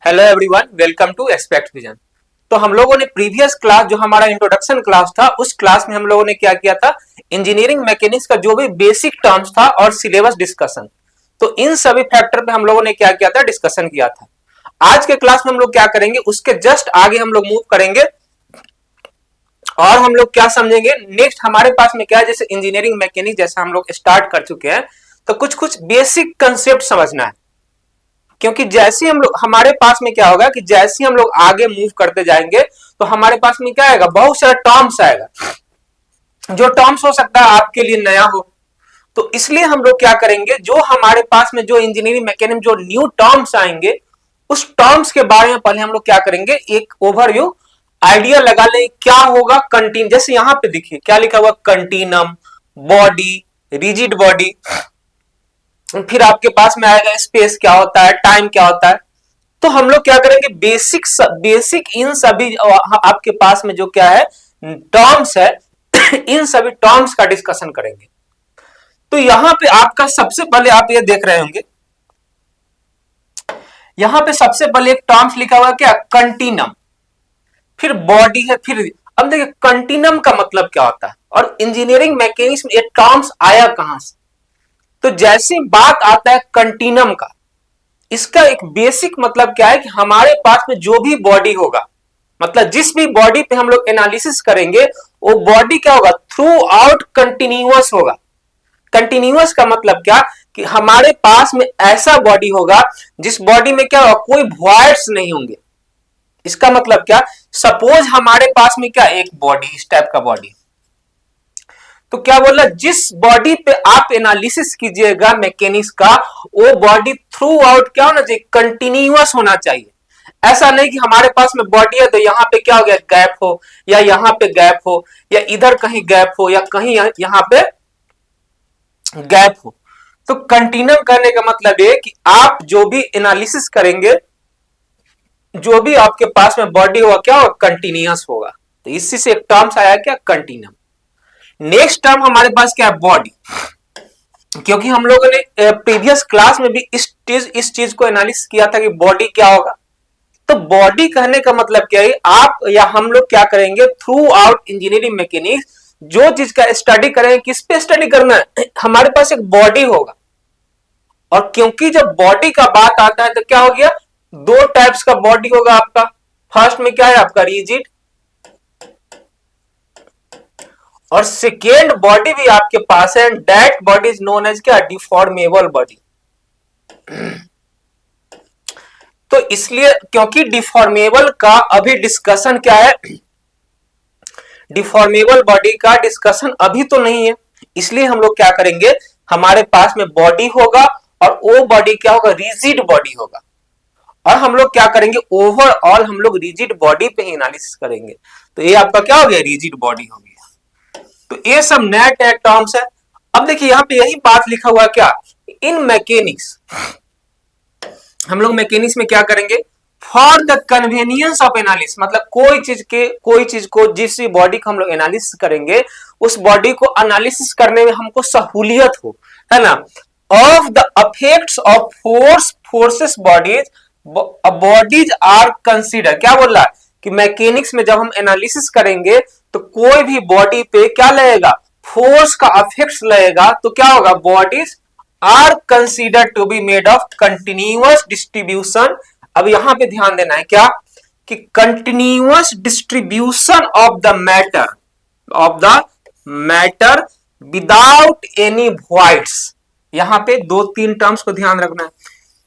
Hello everyone, welcome to expect vision. तो हम लोगों ने प्रीवियस क्लास जो हमारा इंट्रोडक्शन क्लास था उस क्लास में हम लोगों ने क्या किया था, इंजीनियरिंग मैकेनिक्स का जो भी बेसिक टर्म्स था और सिलेबस डिस्कशन, तो इन सभी फैक्टर पे हम लोगों ने क्या किया था, डिस्कशन किया था। आज के क्लास में हम लोग क्या करेंगे, उसके जस्ट आगे हम लोग मूव करेंगे और हम लोग क्या समझेंगे। नेक्स्ट हमारे पास में क्या है, जैसे इंजीनियरिंग मैकेनिक्स जैसा हम लोग स्टार्ट कर चुके हैं, तो कुछ कुछ बेसिक कंसेप्ट समझना है। क्योंकि जैसे हम लोग हमारे पास में क्या होगा कि जैसे हम लोग आगे मूव करते जाएंगे तो हमारे पास में क्या आएगा, बहुत सारा टर्म्स आएगा। जो टर्म्स हो सकता है आपके लिए नया हो, तो इसलिए हम लोग क्या करेंगे, जो हमारे पास में जो इंजीनियरिंग मैकेनिज्म जो न्यू टर्म्स आएंगे उस टर्म्स के बारे में पहले हम लोग क्या करेंगे, एक ओवरव्यू आइडिया लगा ले क्या होगा। कंटीन, जैसे यहां पे देखिए क्या लिखा हुआ, कंटीनम, बॉडी, रिजिड बॉडी, फिर आपके पास में आएगा स्पेस क्या होता है, टाइम क्या होता है। तो हम लोग क्या करेंगे, बेसिक इन सभी आपके पास में जो क्या है टर्म्स है इन सभी टर्म्स का डिस्कशन करेंगे। तो यहां पे आपका सबसे पहले आप ये देख रहे होंगे, यहां पे सबसे पहले एक टर्म्स लिखा हुआ है क्या, कंटीनम, फिर बॉडी है, फिर अब देखिए कंटीनम का मतलब क्या होता है और इंजीनियरिंग मैकेनिक्स में ये टर्म्स आया कहां से। तो जैसी बात आता है कंटीनम का, इसका एक बेसिक मतलब क्या है कि हमारे पास में जो भी बॉडी होगा, मतलब जिस भी बॉडी पे हम लोग एनालिसिस करेंगे वो बॉडी क्या होगा, थ्रू आउट कंटिन्यूअस होगा। कंटिन्यूअस का मतलब क्या कि हमारे पास में ऐसा बॉडी होगा जिस बॉडी में क्या होगा, कोई वॉइड्स नहीं होंगे। इसका मतलब क्या, सपोज हमारे पास में क्या एक बॉडी, इस टाइप का बॉडी, तो क्या बोला, जिस बॉडी पे आप एनालिसिस कीजिएगा मैकेनिक्स का, वो बॉडी थ्रू आउट क्या होना चाहिए, कंटिन्यूअस होना चाहिए। ऐसा नहीं कि हमारे पास में बॉडी है तो यहां पे क्या हो गया, गैप हो, या यहां पे गैप हो, या इधर कहीं गैप हो, या कहीं यहां पे गैप हो। तो कंटिन्यू करने का मतलब ये कि आप जो भी एनालिसिस करेंगे, जो भी आपके पास में बॉडी होगा क्या होगा, कंटिन्यूअस होगा। तो इसी से एक टर्म्स आया क्या, कंटिन्यू। नेक्स्ट टर्म हमारे पास क्या है, बॉडी। क्योंकि हम लोगों ने प्रीवियस क्लास में भी इस चीज को एनालिसिस किया था कि बॉडी क्या होगा। तो बॉडी कहने का मतलब क्या है, आप या हम लोग क्या करेंगे, थ्रू आउट इंजीनियरिंग मैकेनिक्स जो चीज का स्टडी करेंगे, किस पे स्टडी करना है, हमारे पास एक बॉडी होगा। और क्योंकि जब बॉडी का बात आता है तो क्या हो गया, दो टाइप्स का बॉडी होगा आपका। फर्स्ट में क्या है आपका, रिजिड, और सेकेंड बॉडी भी आपके पास है, that body is known as क्या, डिफॉर्मेबल बॉडी। तो इसलिए क्योंकि डिफॉर्मेबल का अभी डिस्कशन क्या है, डिफॉर्मेबल बॉडी का डिस्कशन अभी तो नहीं है, इसलिए हम लोग क्या करेंगे, हमारे पास में बॉडी होगा और वो बॉडी क्या होगा, रिजिड बॉडी होगा। और हम लोग क्या करेंगे, ओवरऑल हम लोग रिजिड बॉडी पे ही एनालिसिस करेंगे। तो ये आपका क्या हो गया, रिजिड बॉडी हो गया। तो ये सब नए टर्म्स है। अब देखिए यहां पे यही बात लिखा हुआ क्या, इन मैकेनिक्स, हम लोग मैकेनिक्स में क्या करेंगे, for the convenience of analysis, मतलब कोई चीज को जिस बॉडी को हम लोग एनालिसिस करेंगे उस बॉडी को एनालिसिस करने में हमको सहूलियत हो, है ना। Of the effects of forces bodies, bodies are consider, क्या बोल रहा है कि मैकेनिक्स में जब हम एनालिसिस करेंगे तो कोई भी बॉडी पे क्या लगेगा, फोर्स का इफेक्ट्स लगेगा, तो क्या होगा, bodies are consider to be made of continuous distribution. अब यहां पे ध्यान देना है क्या, कि continuous distribution of the matter without any voids. यहां पे दो तीन टर्म्स को ध्यान रखना है।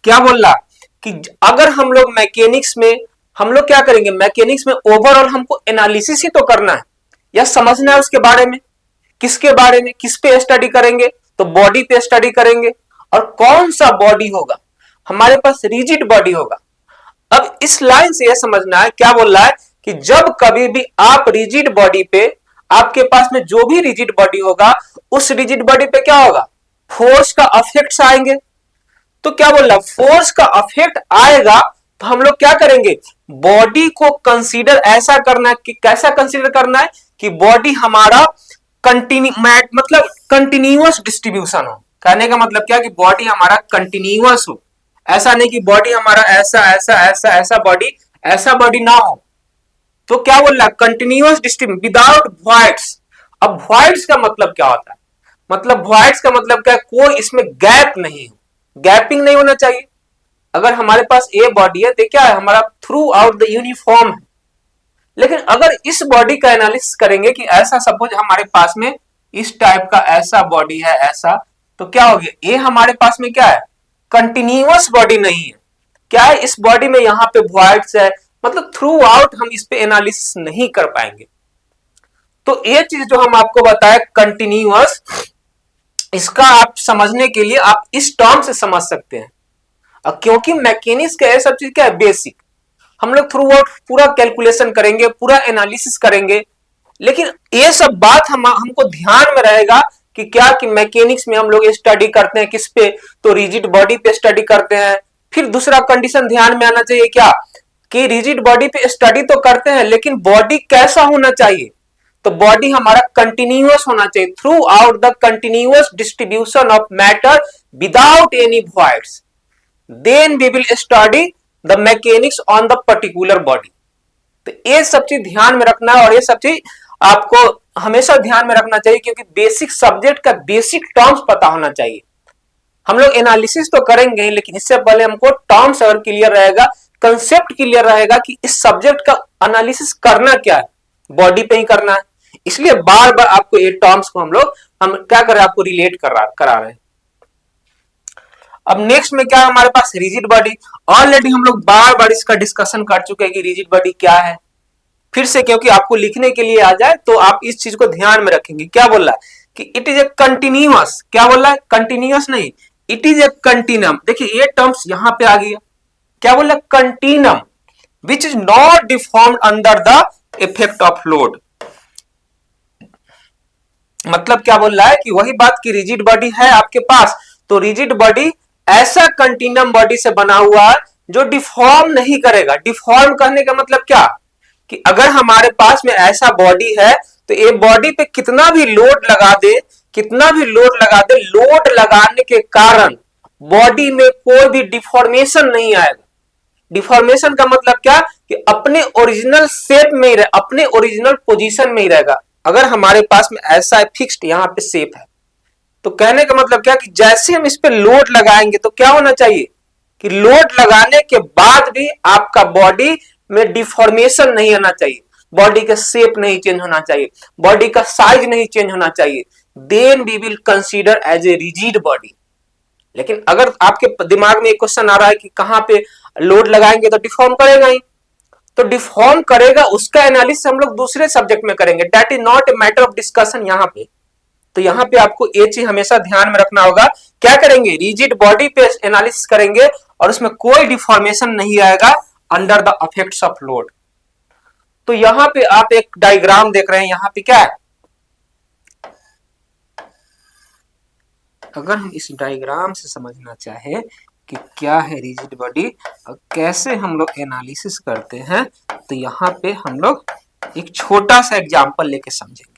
क्या बोल रहा कि अगर हम लोग मैकेनिक्स में, हम लोग क्या करेंगे, मैकेनिक्स में ओवरऑल हमको एनालिसिस ही तो करना है या समझना है उसके बारे में, किसके बारे में, किस पे स्टडी करेंगे, तो बॉडी पे स्टडी करेंगे। और कौन सा बॉडी होगा, हमारे पास रिजिड बॉडी होगा। अब इस लाइन से यह समझना है, क्या बोल रहा है कि जब कभी भी आप रिजिड बॉडी पे, आपके पास में जो भी रिजिड बॉडी होगा उस रिजिड बॉडी पे क्या होगा, फोर्स का अफेक्ट्स आएंगे। तो क्या बोल रहा, फोर्स का अफेक्ट आएगा तो हम लोग क्या करेंगे, बॉडी को कंसीडर ऐसा करना है कि कैसा कंसीडर करना है कि बॉडी हमारा मतलब कंटिन्यूअस डिस्ट्रीब्यूशन हो। कहने का मतलब क्या कि बॉडी हमारा कंटिन्यूअस हो, ऐसा नहीं कि बॉडी हमारा ऐसा ऐसा ऐसा ऐसा बॉडी ना हो। तो क्या बोल रहा है, कंटिन्यूअस डिस्ट्रीब्यूशन विदाउट वॉइड्स। अब वॉइड्स का मतलब क्या होता है, मतलब वॉइड्स का मतलब क्या है, कोई इसमें गैप नहीं हो, गैपिंग नहीं होना चाहिए। अगर हमारे पास ए बॉडी है तो क्या है, हमारा थ्रू आउट द यूनिफॉर्म है। लेकिन अगर इस बॉडी का एनालिसिस करेंगे कि ऐसा सपोज हमारे पास में इस टाइप का ऐसा बॉडी है ऐसा, तो क्या हो गया, ये हमारे पास में क्या है, कंटिन्यूअस बॉडी नहीं है। क्या है, इस बॉडी में यहाँ पे वॉइड्स है, मतलब थ्रू आउट हम इस पे एनालिसिस नहीं कर पाएंगे। तो ये चीज जो हम आपको बताए कंटिन्यूअस, इसका आप समझने के लिए आप इस टर्म से समझ सकते हैं। क्योंकि मैकेनिक्स का ये सब चीज क्या है, बेसिक, हम लोग थ्रू आउट पूरा कैलकुलेशन करेंगे, पूरा एनालिसिस करेंगे। लेकिन ये सब बात हमको ध्यान में रहेगा कि क्या कि मैकेनिक्स में हम लोग स्टडी करते हैं किस पे, तो रिजिड बॉडी पे स्टडी करते हैं। फिर दूसरा कंडीशन ध्यान में आना चाहिए क्या, कि रिजिड बॉडी पे स्टडी तो करते हैं लेकिन बॉडी कैसा होना चाहिए, तो बॉडी हमारा कंटिन्यूअस होना चाहिए, throughout the continuous distribution of matter without any voids, then we will study the mechanics on the particular body. तो ये सब चीज ध्यान में रखना है, और ये सब चीज आपको हमेशा ध्यान में रखना चाहिए, क्योंकि बेसिक सब्जेक्ट का बेसिक टर्म्स पता होना चाहिए। हम लोग एनालिसिस तो करेंगे लेकिन इससे पहले हमको टर्म्स अगर क्लियर रहेगा, कंसेप्ट क्लियर रहेगा कि इस सब्जेक्ट का एनालिसिस करना क्या है, बॉडी पे ही करना है। इसलिए बार बार आपको ये टर्म्स को हम क्या कर रहे हैं, आपको रिलेट करा रहे हैं। अब नेक्स्ट में क्या है हमारे पास, रिजिड बॉडी। ऑलरेडी हम लोग बार बार इसका डिस्कशन कर चुके हैं कि रिजिड बॉडी क्या है। फिर से क्योंकि आपको लिखने के लिए आ जाए तो आप इस चीज को ध्यान में रखेंगे। क्या बोल रहा है कि इट इज ए कंटिन्यूअस, क्या बोल रहा है, कंटिन्यूअस नहीं, इट इज ए कंटिन्यूम। देखिए ये टर्म्स यहां पे आ गया, क्या बोल रहा है, continuum which is not deformed under the effect of load. मतलब क्या बोल रहा है कि वही बात की रिजिड बॉडी है आपके पास, तो रिजिड बॉडी ऐसा कंटिन्यूम बॉडी से बना हुआ है जो डिफॉर्म नहीं करेगा। डिफॉर्म करने का मतलब क्या, कि अगर हमारे पास में ऐसा बॉडी है तो ये बॉडी पे कितना भी लोड लगा दे, कितना भी लोड लगा दे, लोड लगाने के कारण बॉडी में कोई भी डिफॉर्मेशन नहीं आएगा। डिफॉर्मेशन का मतलब क्या, कि अपने ओरिजिनल शेप में ही रहे, अपने ओरिजिनल पोजीशन में ही रहेगा। अगर हमारे पास में ऐसा फिक्स्ड यहाँ पे शेप है, तो कहने का मतलब क्या कि जैसे हम इस पे लोड लगाएंगे तो क्या होना चाहिए, कि लोड लगाने के बाद भी आपका बॉडी में डिफॉर्मेशन नहीं आना चाहिए, बॉडी का शेप नहीं चेंज होना चाहिए, बॉडी का साइज नहीं चेंज होना चाहिए, then we will consider as a rigid body. लेकिन अगर आपके दिमाग में एक क्वेश्चन आ रहा है कि कहां पे लोड लगाएंगे तो डिफॉर्म करेगा ही, तो डिफॉर्म करेगा उसका एनालिसिस हम लोग दूसरे सब्जेक्ट में करेंगे, that is not a matter of discussion यहाँ पे। तो यहाँ पे आपको ये चीज हमेशा ध्यान में रखना होगा, क्या करेंगे, रिजिड बॉडी पे एनालिसिस करेंगे और उसमें कोई डिफॉर्मेशन नहीं आएगा under the effects of load. तो यहाँ पे आप एक डायग्राम देख रहे हैं, यहाँ पे क्या है, अगर हम इस डायग्राम से समझना चाहे कि क्या है रिजिड बॉडी और कैसे हम लोग एनालिसिस करते हैं, तो यहाँ पे हम लोग एक छोटा सा एग्जांपल लेके समझेंगे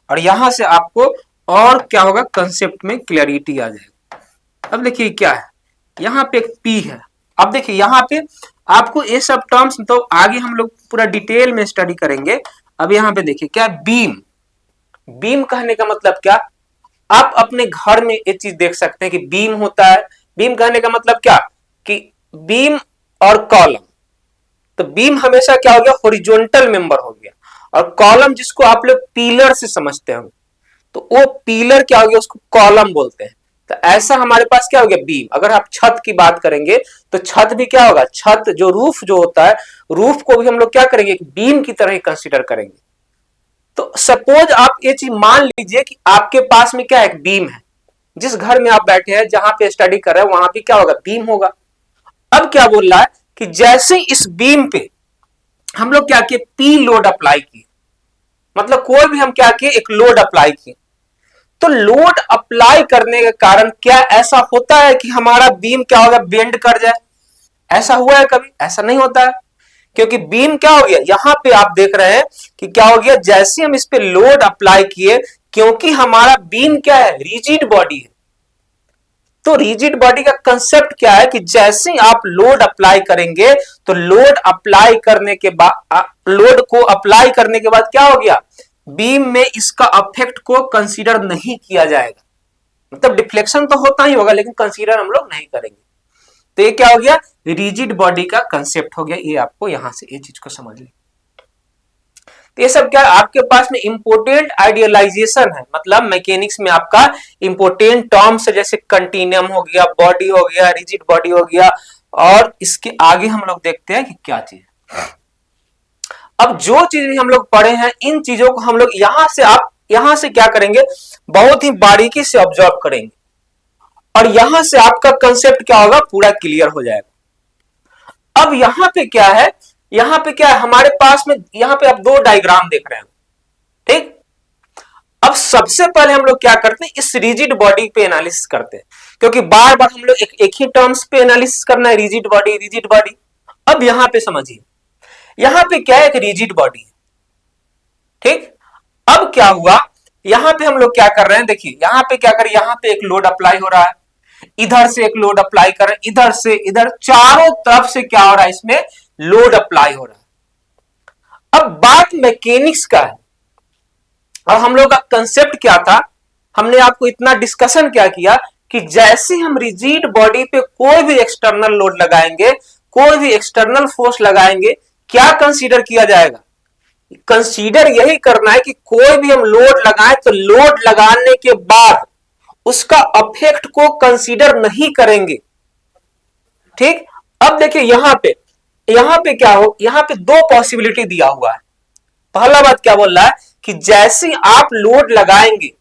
और यहां से आपको और क्या होगा, कंसेप्ट में क्लैरिटी आ जाएगा। अब देखिए क्या है, यहाँ पे एक पी है। अब देखिए यहाँ पे आपको ये सब टर्म्स तो आगे हम लोग पूरा डिटेल में स्टडी करेंगे। अब यहाँ पे देखिए क्या, बीम। बीम कहने का मतलब क्या, आप अपने घर में ये चीज देख सकते हैं कि बीम होता है। बीम कहने का मतलब क्या, कि बीम और कॉलम। तो बीम हमेशा क्या हो गया, हॉरिजॉन्टल मेंबर हो गया, और कॉलम जिसको आप लोग पिलर से समझते हो, तो वो पिलर क्या हो गया, उसको कॉलम बोलते हैं। तो ऐसा हमारे पास क्या हो गया, बीम। अगर आप छत की बात करेंगे तो छत भी क्या होगा, छत जो रूफ जो होता है, रूफ को भी हम लोग क्या करेंगे, बीम की तरह ही कंसीडर करेंगे। तो सपोज आप ये चीज मान लीजिए कि आपके पास में क्या एक बीम है, जिस घर में आप बैठे हैं, जहां पे स्टडी कर रहे हैं, वहां पे क्या होगा, बीम होगा। अब क्या बोल रहा है कि जैसे इस बीम पे हम लोग क्या किए, पी लोड अप्लाई किए, मतलब कोई भी हम क्या किए, एक लोड अप्लाई किए। तो लोड अप्लाई करने के कारण क्या ऐसा होता है कि हमारा बीम क्या होगा, बेंड कर जाए? ऐसा हुआ है कभी? ऐसा नहीं होता है, क्योंकि बीम क्या हो गया, यहां पे आप देख रहे हैं कि क्या हो गया, जैसे हम इस पे लोड अप्लाई किए, क्योंकि हमारा बीम क्या है, रिजिड बॉडी है, तो रिजिड बॉडी का कंसेप्ट क्या है कि जैसे ही आप लोड अप्लाई करेंगे तो लोड अप्लाई करने के बाद, लोड को अप्लाई करने के बाद क्या हो गया, बीम में इसका अफेक्ट को कंसीडर नहीं किया जाएगा। मतलब डिफ्लेक्शन तो होता ही होगा लेकिन कंसीडर हम लोग नहीं करेंगे। तो ये क्या हो गया, रिजिड बॉडी का कंसेप्ट हो गया। ये आपको यहां से ये चीज को समझ लें। तो ये सब क्या है, आपके पास में इंपोर्टेंट आइडियलाइजेशन है, मतलब मैकेनिक्स में आपका इंपोर्टेंट टर्म्स जैसे कंटिन्यूम हो गया, बॉडी हो गया, रिजिड बॉडी हो गया, और इसके आगे हम लोग देखते हैं कि क्या चीज है। अब जो चीज हम लोग पढ़े हैं इन चीजों को हम लोग यहां से क्या करेंगे, बहुत ही बारीकी से ऑब्जर्व करेंगे और यहां से आपका कंसेप्ट क्या होगा, पूरा क्लियर हो जाएगा। अब यहां पे क्या है, यहां पे क्या है हमारे पास में, यहां पे आप दो डायग्राम देख रहे हैं, ठीक। अब सबसे पहले हम लोग क्या करते हैं, इस रिजिड बॉडी पे एनालिसिस करते हैं, क्योंकि बार बार हम लोग एक ही टर्म्स पे एनालिसिस करना है, रिजिड बॉडी रिजिड बॉडी। अब यहां पे समझिए, यहां पे क्या है, एक रिजिड बॉडी है, ठीक। अब क्या हुआ, यहां पे हम लोग क्या कर रहे हैं, देखिए यहां पे क्या करें, यहां पे एक लोड अप्लाई हो रहा है, इधर से एक लोड अप्लाई कर रहे हैं, इधर से इधर, चारों तरफ से क्या हो रहा है, इसमें लोड अप्लाई हो रहा है। अब बात मैकेनिक्स का है, और हम लोग का कंसेप्ट क्या था, हमने आपको इतना डिस्कशन क्या किया कि जैसे हम रिजिड बॉडी पे कोई भी एक्सटर्नल लोड लगाएंगे, कोई भी एक्सटर्नल फोर्स लगाएंगे, क्या कंसीडर किया जाएगा, कंसीडर यही करना है कि कोई भी हम लोड लगाएं तो लोड लगाने के बाद उसका अफेक्ट को कंसीडर नहीं करेंगे, ठीक। अब देखिए यहां पे क्या हो, यहां पे दो पॉसिबिलिटी दिया हुआ है। पहला बात क्या बोल रहा है कि जैसे आप लोड लगाएंगे,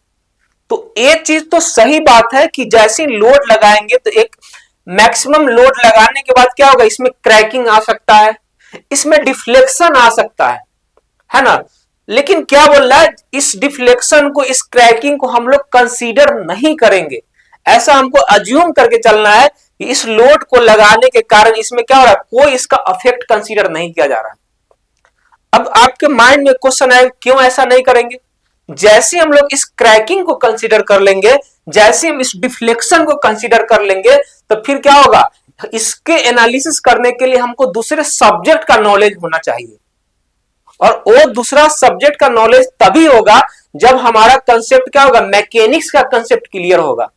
तो एक चीज तो सही बात है कि जैसे लोड लगाएंगे तो एक मैक्सिमम लोड लगाने के बाद क्या होगा, इसमें क्रैकिंग आ सकता है, इसमें डिफ्लेक्शन आ सकता है ना। लेकिन क्या बोल रहा है, इस डिफ्लेक्शन को, इस क्रैकिंग को हम लोग कंसीडर नहीं करेंगे। ऐसा हमको अज्यूम करके चलना है कि इस लोड को लगाने के कारण इसमें क्या हो रहा है, कोई इसका अफेक्ट कंसीडर नहीं किया जा रहा है। अब आपके माइंड में क्वेश्चन है, क्यों ऐसा नहीं करेंगे, जैसे हम लोग इस क्रैकिंग को कंसीडर कर लेंगे, जैसे हम इस डिफ्लेक्शन को कंसीडर कर लेंगे, तो फिर क्या होगा, इसके एनालिसिस करने के लिए हमको दूसरे सब्जेक्ट का नॉलेज होना चाहिए, और वो दूसरा सब्जेक्ट का नॉलेज तभी होगा जब हमारा कंसेप्ट क्या होगा, मैकेनिक्स का कंसेप्ट क्लियर होगा।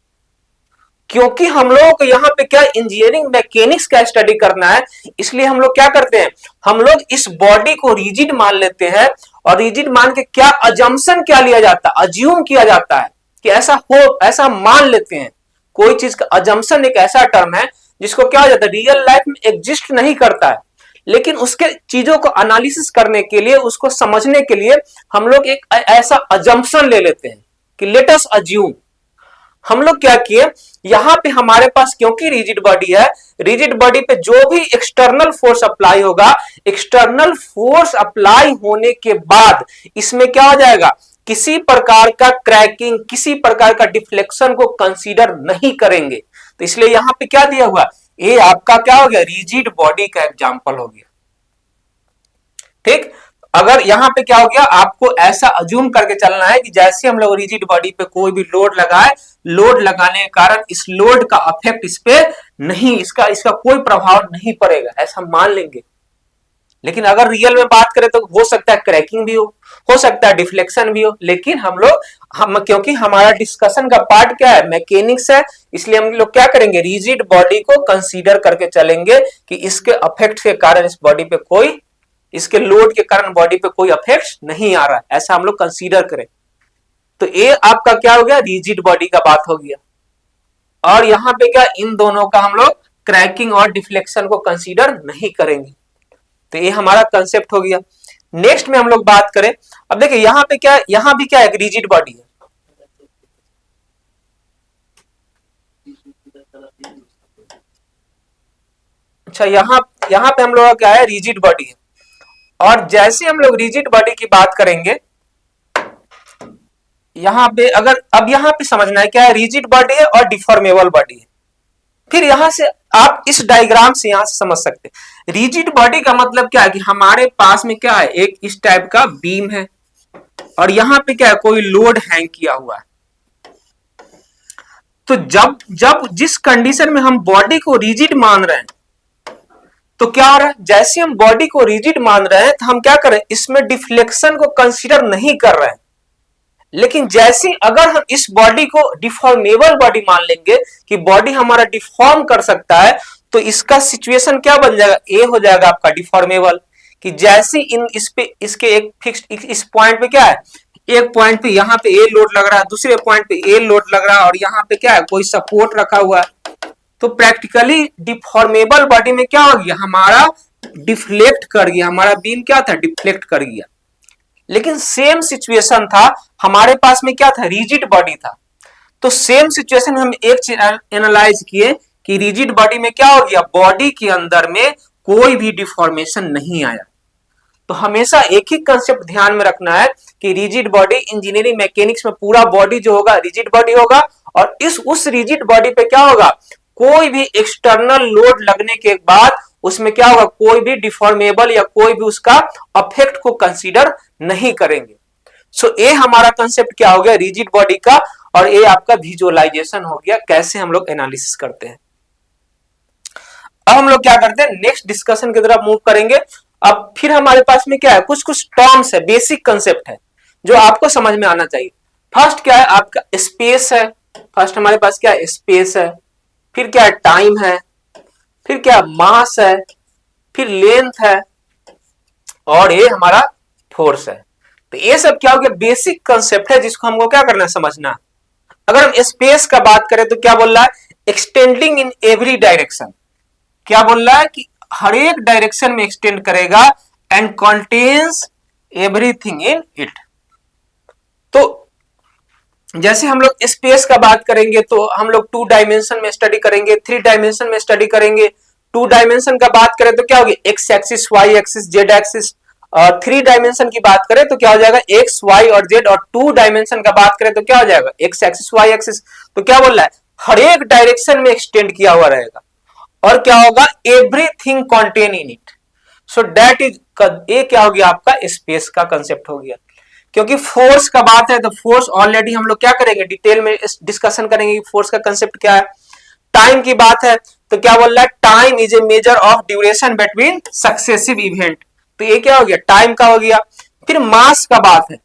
क्योंकि हम लोगों को यहाँ पे क्या इंजीनियरिंग मैकेनिक्स का स्टडी करना है, इसलिए हम लोग क्या करते हैं, हम लोग इस बॉडी को रिजिड मान लेते हैं, और रिजिड मान के क्या अजम्पशन क्या लिया जाता है, अज्यूम किया जाता है कि ऐसा हो, ऐसा मान लेते हैं। कोई चीज का अजम्पशन एक ऐसा टर्म है जिसको क्या हो जाता है, रियल लाइफ में एग्जिस्ट नहीं करता है, लेकिन उसके चीजों को एनालिसिस करने के लिए, उसको समझने के लिए हम लोग एक ऐसा अजम्पशन ले लेते हैं कि लेट अस अज्यूम। हम लोग क्या किए, यहां पे हमारे पास क्योंकि रिजिड बॉडी है, रिजिड बॉडी पे जो भी एक्सटर्नल फोर्स अप्लाई होगा, एक्सटर्नल फोर्स अप्लाई होने के बाद इसमें क्या हो जाएगा, किसी प्रकार का क्रैकिंग, किसी प्रकार का डिफ्लेक्शन को कंसीडर नहीं करेंगे। तो इसलिए यहां पे क्या दिया हुआ, ये आपका क्या हो गया, रिजिड बॉडी का एग्जांपल हो गया, ठीक। अगर यहां पे क्या हो गया, आपको ऐसा अज्यूम करके चलना है कि जैसे हम लोग रिजिड बॉडी पे कोई भी लोड लगाए, लोड लगाने के कारण इस लोड का अफेक्ट इस पे नहीं, इसका कोई प्रभाव नहीं पड़ेगा, ऐसा मान लेंगे। लेकिन अगर रियल में बात करें तो हो सकता है क्रैकिंग भी हो सकता है डिफ्लेक्शन भी हो, लेकिन हम क्योंकि हमारा डिस्कशन का पार्ट क्या है, मैकेनिक्स है, इसलिए हम लोग क्या करेंगे, रिजिड बॉडी को कंसीडर करके चलेंगे कि इसके अफेक्ट के कारण इस बॉडी पे कोई, इसके लोड के कारण बॉडी पे कोई अफेक्ट नहीं आ रहा है, ऐसा हम लोग कंसीडर करें। तो ये आपका क्या हो गया, रिजिड बॉडी का बात हो गया। और यहां पे क्या, इन दोनों का हम लोग क्रैकिंग और डिफ्लेक्शन को कंसीडर नहीं करेंगे। तो ये हमारा कंसेप्ट हो गया। नेक्स्ट में हम लोग बात करें, अब देखिए यहां पे क्या, यहां भी क्या है, रिजिड बॉडी है। अच्छा, यहां पे हम लोग क्या है, रिजिड बॉडी है। और जैसे हम लोग रिजिड बॉडी की बात करेंगे, यहां पे अगर, अब यहां पे समझना है क्या है, रिजिड बॉडी है और डिफॉर्मेबल बॉडी है। फिर यहां से आप इस डायग्राम से यहां से समझ सकते हैं, रिजिड बॉडी का मतलब क्या है कि हमारे पास में क्या है, एक इस टाइप का बीम है, और यहां पे क्या है, कोई लोड हैंग किया हुआ है। तो जब जब जिस कंडीशन में हम बॉडी को रिजिड मान रहे हैं, तो क्या हो रहा है, जैसे हम बॉडी को रिजिड मान रहे हैं तो हम क्या करें, इसमें डिफ्लेक्शन को कंसीडर नहीं कर रहे हैं। लेकिन जैसे अगर हम इस बॉडी को डिफॉर्मेबल बॉडी मान लेंगे कि बॉडी हमारा डिफॉर्म कर सकता है, तो इसका सिचुएशन क्या बन जाएगा, ए हो जाएगा आपका डिफॉर्मेबल। कि जैसे इन इस पे इसके एक फिक्स्ड इस पॉइंट पे क्या है, एक पॉइंट पे यहाँ पे ए लोड लग रहा है, दूसरे पॉइंट पे ए लोड लग रहा है, और यहाँ पे क्या है, कोई सपोर्ट रखा हुआ है, तो प्रैक्टिकली डिफॉर्मेबल बॉडी में क्या हो गया, हमारा डिफ्लेक्ट कर गया, हमारा बीम क्या था, डिफ्लेक्ट कर गया। लेकिन सेम सिचुएशन था हमारे पास में क्या था, रिजिड बॉडी था। तो सेम सिचुएशन में हम एक चीज एनालाइज किए कि रिजिड बॉडी में क्या हो गया, बॉडी के अंदर में कोई भी डिफॉर्मेशन नहीं आया। तो हमेशा एक ही कंसेप्ट ध्यान में रखना है कि रिजिड बॉडी, इंजीनियरिंग मैकेनिक्स में पूरा बॉडी जो होगा रिजिड बॉडी होगा, और उस रिजिड बॉडी पे क्या होगा, कोई भी एक्सटर्नल लोड लगने के बाद उसमें क्या होगा, कोई भी डिफॉर्मेबल या कोई भी उसका अफेक्ट को कंसीडर नहीं करेंगे। सो ये हमारा कंसेप्ट क्या हो गया, रिजिड बॉडी का, और ये आपका विजुअलाइजेशन हो गया कैसे हम लोग एनालिसिस करते हैं। अब हम लोग क्या करते हैं, नेक्स्ट डिस्कशन की तरफ मूव करेंगे। अब फिर हमारे पास में क्या है, कुछ कुछ टर्म्स है, बेसिक कंसेप्ट है जो आपको समझ में आना चाहिए। फर्स्ट क्या है आपका स्पेस है, फर्स्ट हमारे पास क्या है, स्पेस है, फिर क्या है, टाइम है, फिर क्या मास है, फिर लेंथ है, और ये हमारा फोर्स है। तो ये सब क्या हो गया, बेसिक कंसेप्ट है जिसको हमको क्या करना है, समझना। अगर हम स्पेस का बात करें तो क्या बोल रहा है, एक्सटेंडिंग इन एवरी डायरेक्शन, क्या बोल रहा है कि हर एक डायरेक्शन में एक्सटेंड करेगा, and contains everything in it. तो जैसे हम लोग स्पेस का बात करेंगे तो हम लोग 2 डायमेंशन में स्टडी करेंगे, 3 डायमेंशन में स्टडी करेंगे। 2 डायमेंशन का बात करें तो क्या होगी, X axis, Y axis, Z axis. और 3 डायमेंशन की बात करें तो क्या हो जाएगा, एक्स वाई और जेड। और 2 डायमेंशन का बात करें तो क्या हो जाएगा, एक्स एक्सिस, वाई एक्सिस। तो क्या बोल रहा है, हर एक डायरेक्शन में एक्सटेंड किया हुआ रहेगा, और क्या होगा, everything contain in it. So that is, ये क्या हो गया, आपका स्पेस का कंसेप्ट हो गया। क्योंकि फोर्स का बात है तो फोर्स ऑलरेडी हम लोग क्या करेंगे, डिटेल में डिस्कशन करेंगे कि फोर्स का कंसेप्ट क्या है। टाइम की बात है तो क्या बोल रहा है, time is a measure of duration between successive event. तो ये क्या हो गया, टाइम का हो गया। फिर मास का बात है,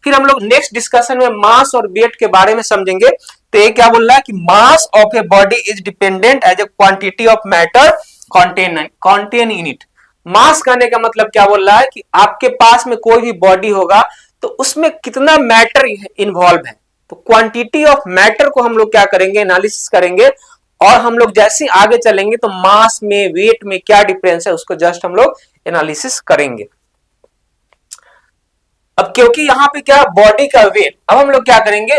फिर हम लोग नेक्स्ट डिस्कशन में मास और वेट के बारे में समझेंगे। तो ये क्या बोल रहा है कि mass of a body is dependent as a quantity of matter content in it. Mass कहने का मतलब क्या बोल रहा है कि आपके पास में कोई भी बॉडी होगा तो उसमें कितना मैटर इन्वॉल्व है। तो क्वांटिटी ऑफ मैटर को हम लोग क्या करेंगे, एनालिसिस करेंगे, और हम लोग जैसे आगे चलेंगे तो मास में, वेट में क्या डिफरेंस है उसको जस्ट हम लोग एनालिसिस करेंगे। अब क्योंकि यहां पे क्या बॉडी का वेट, अब हम लोग क्या करेंगे,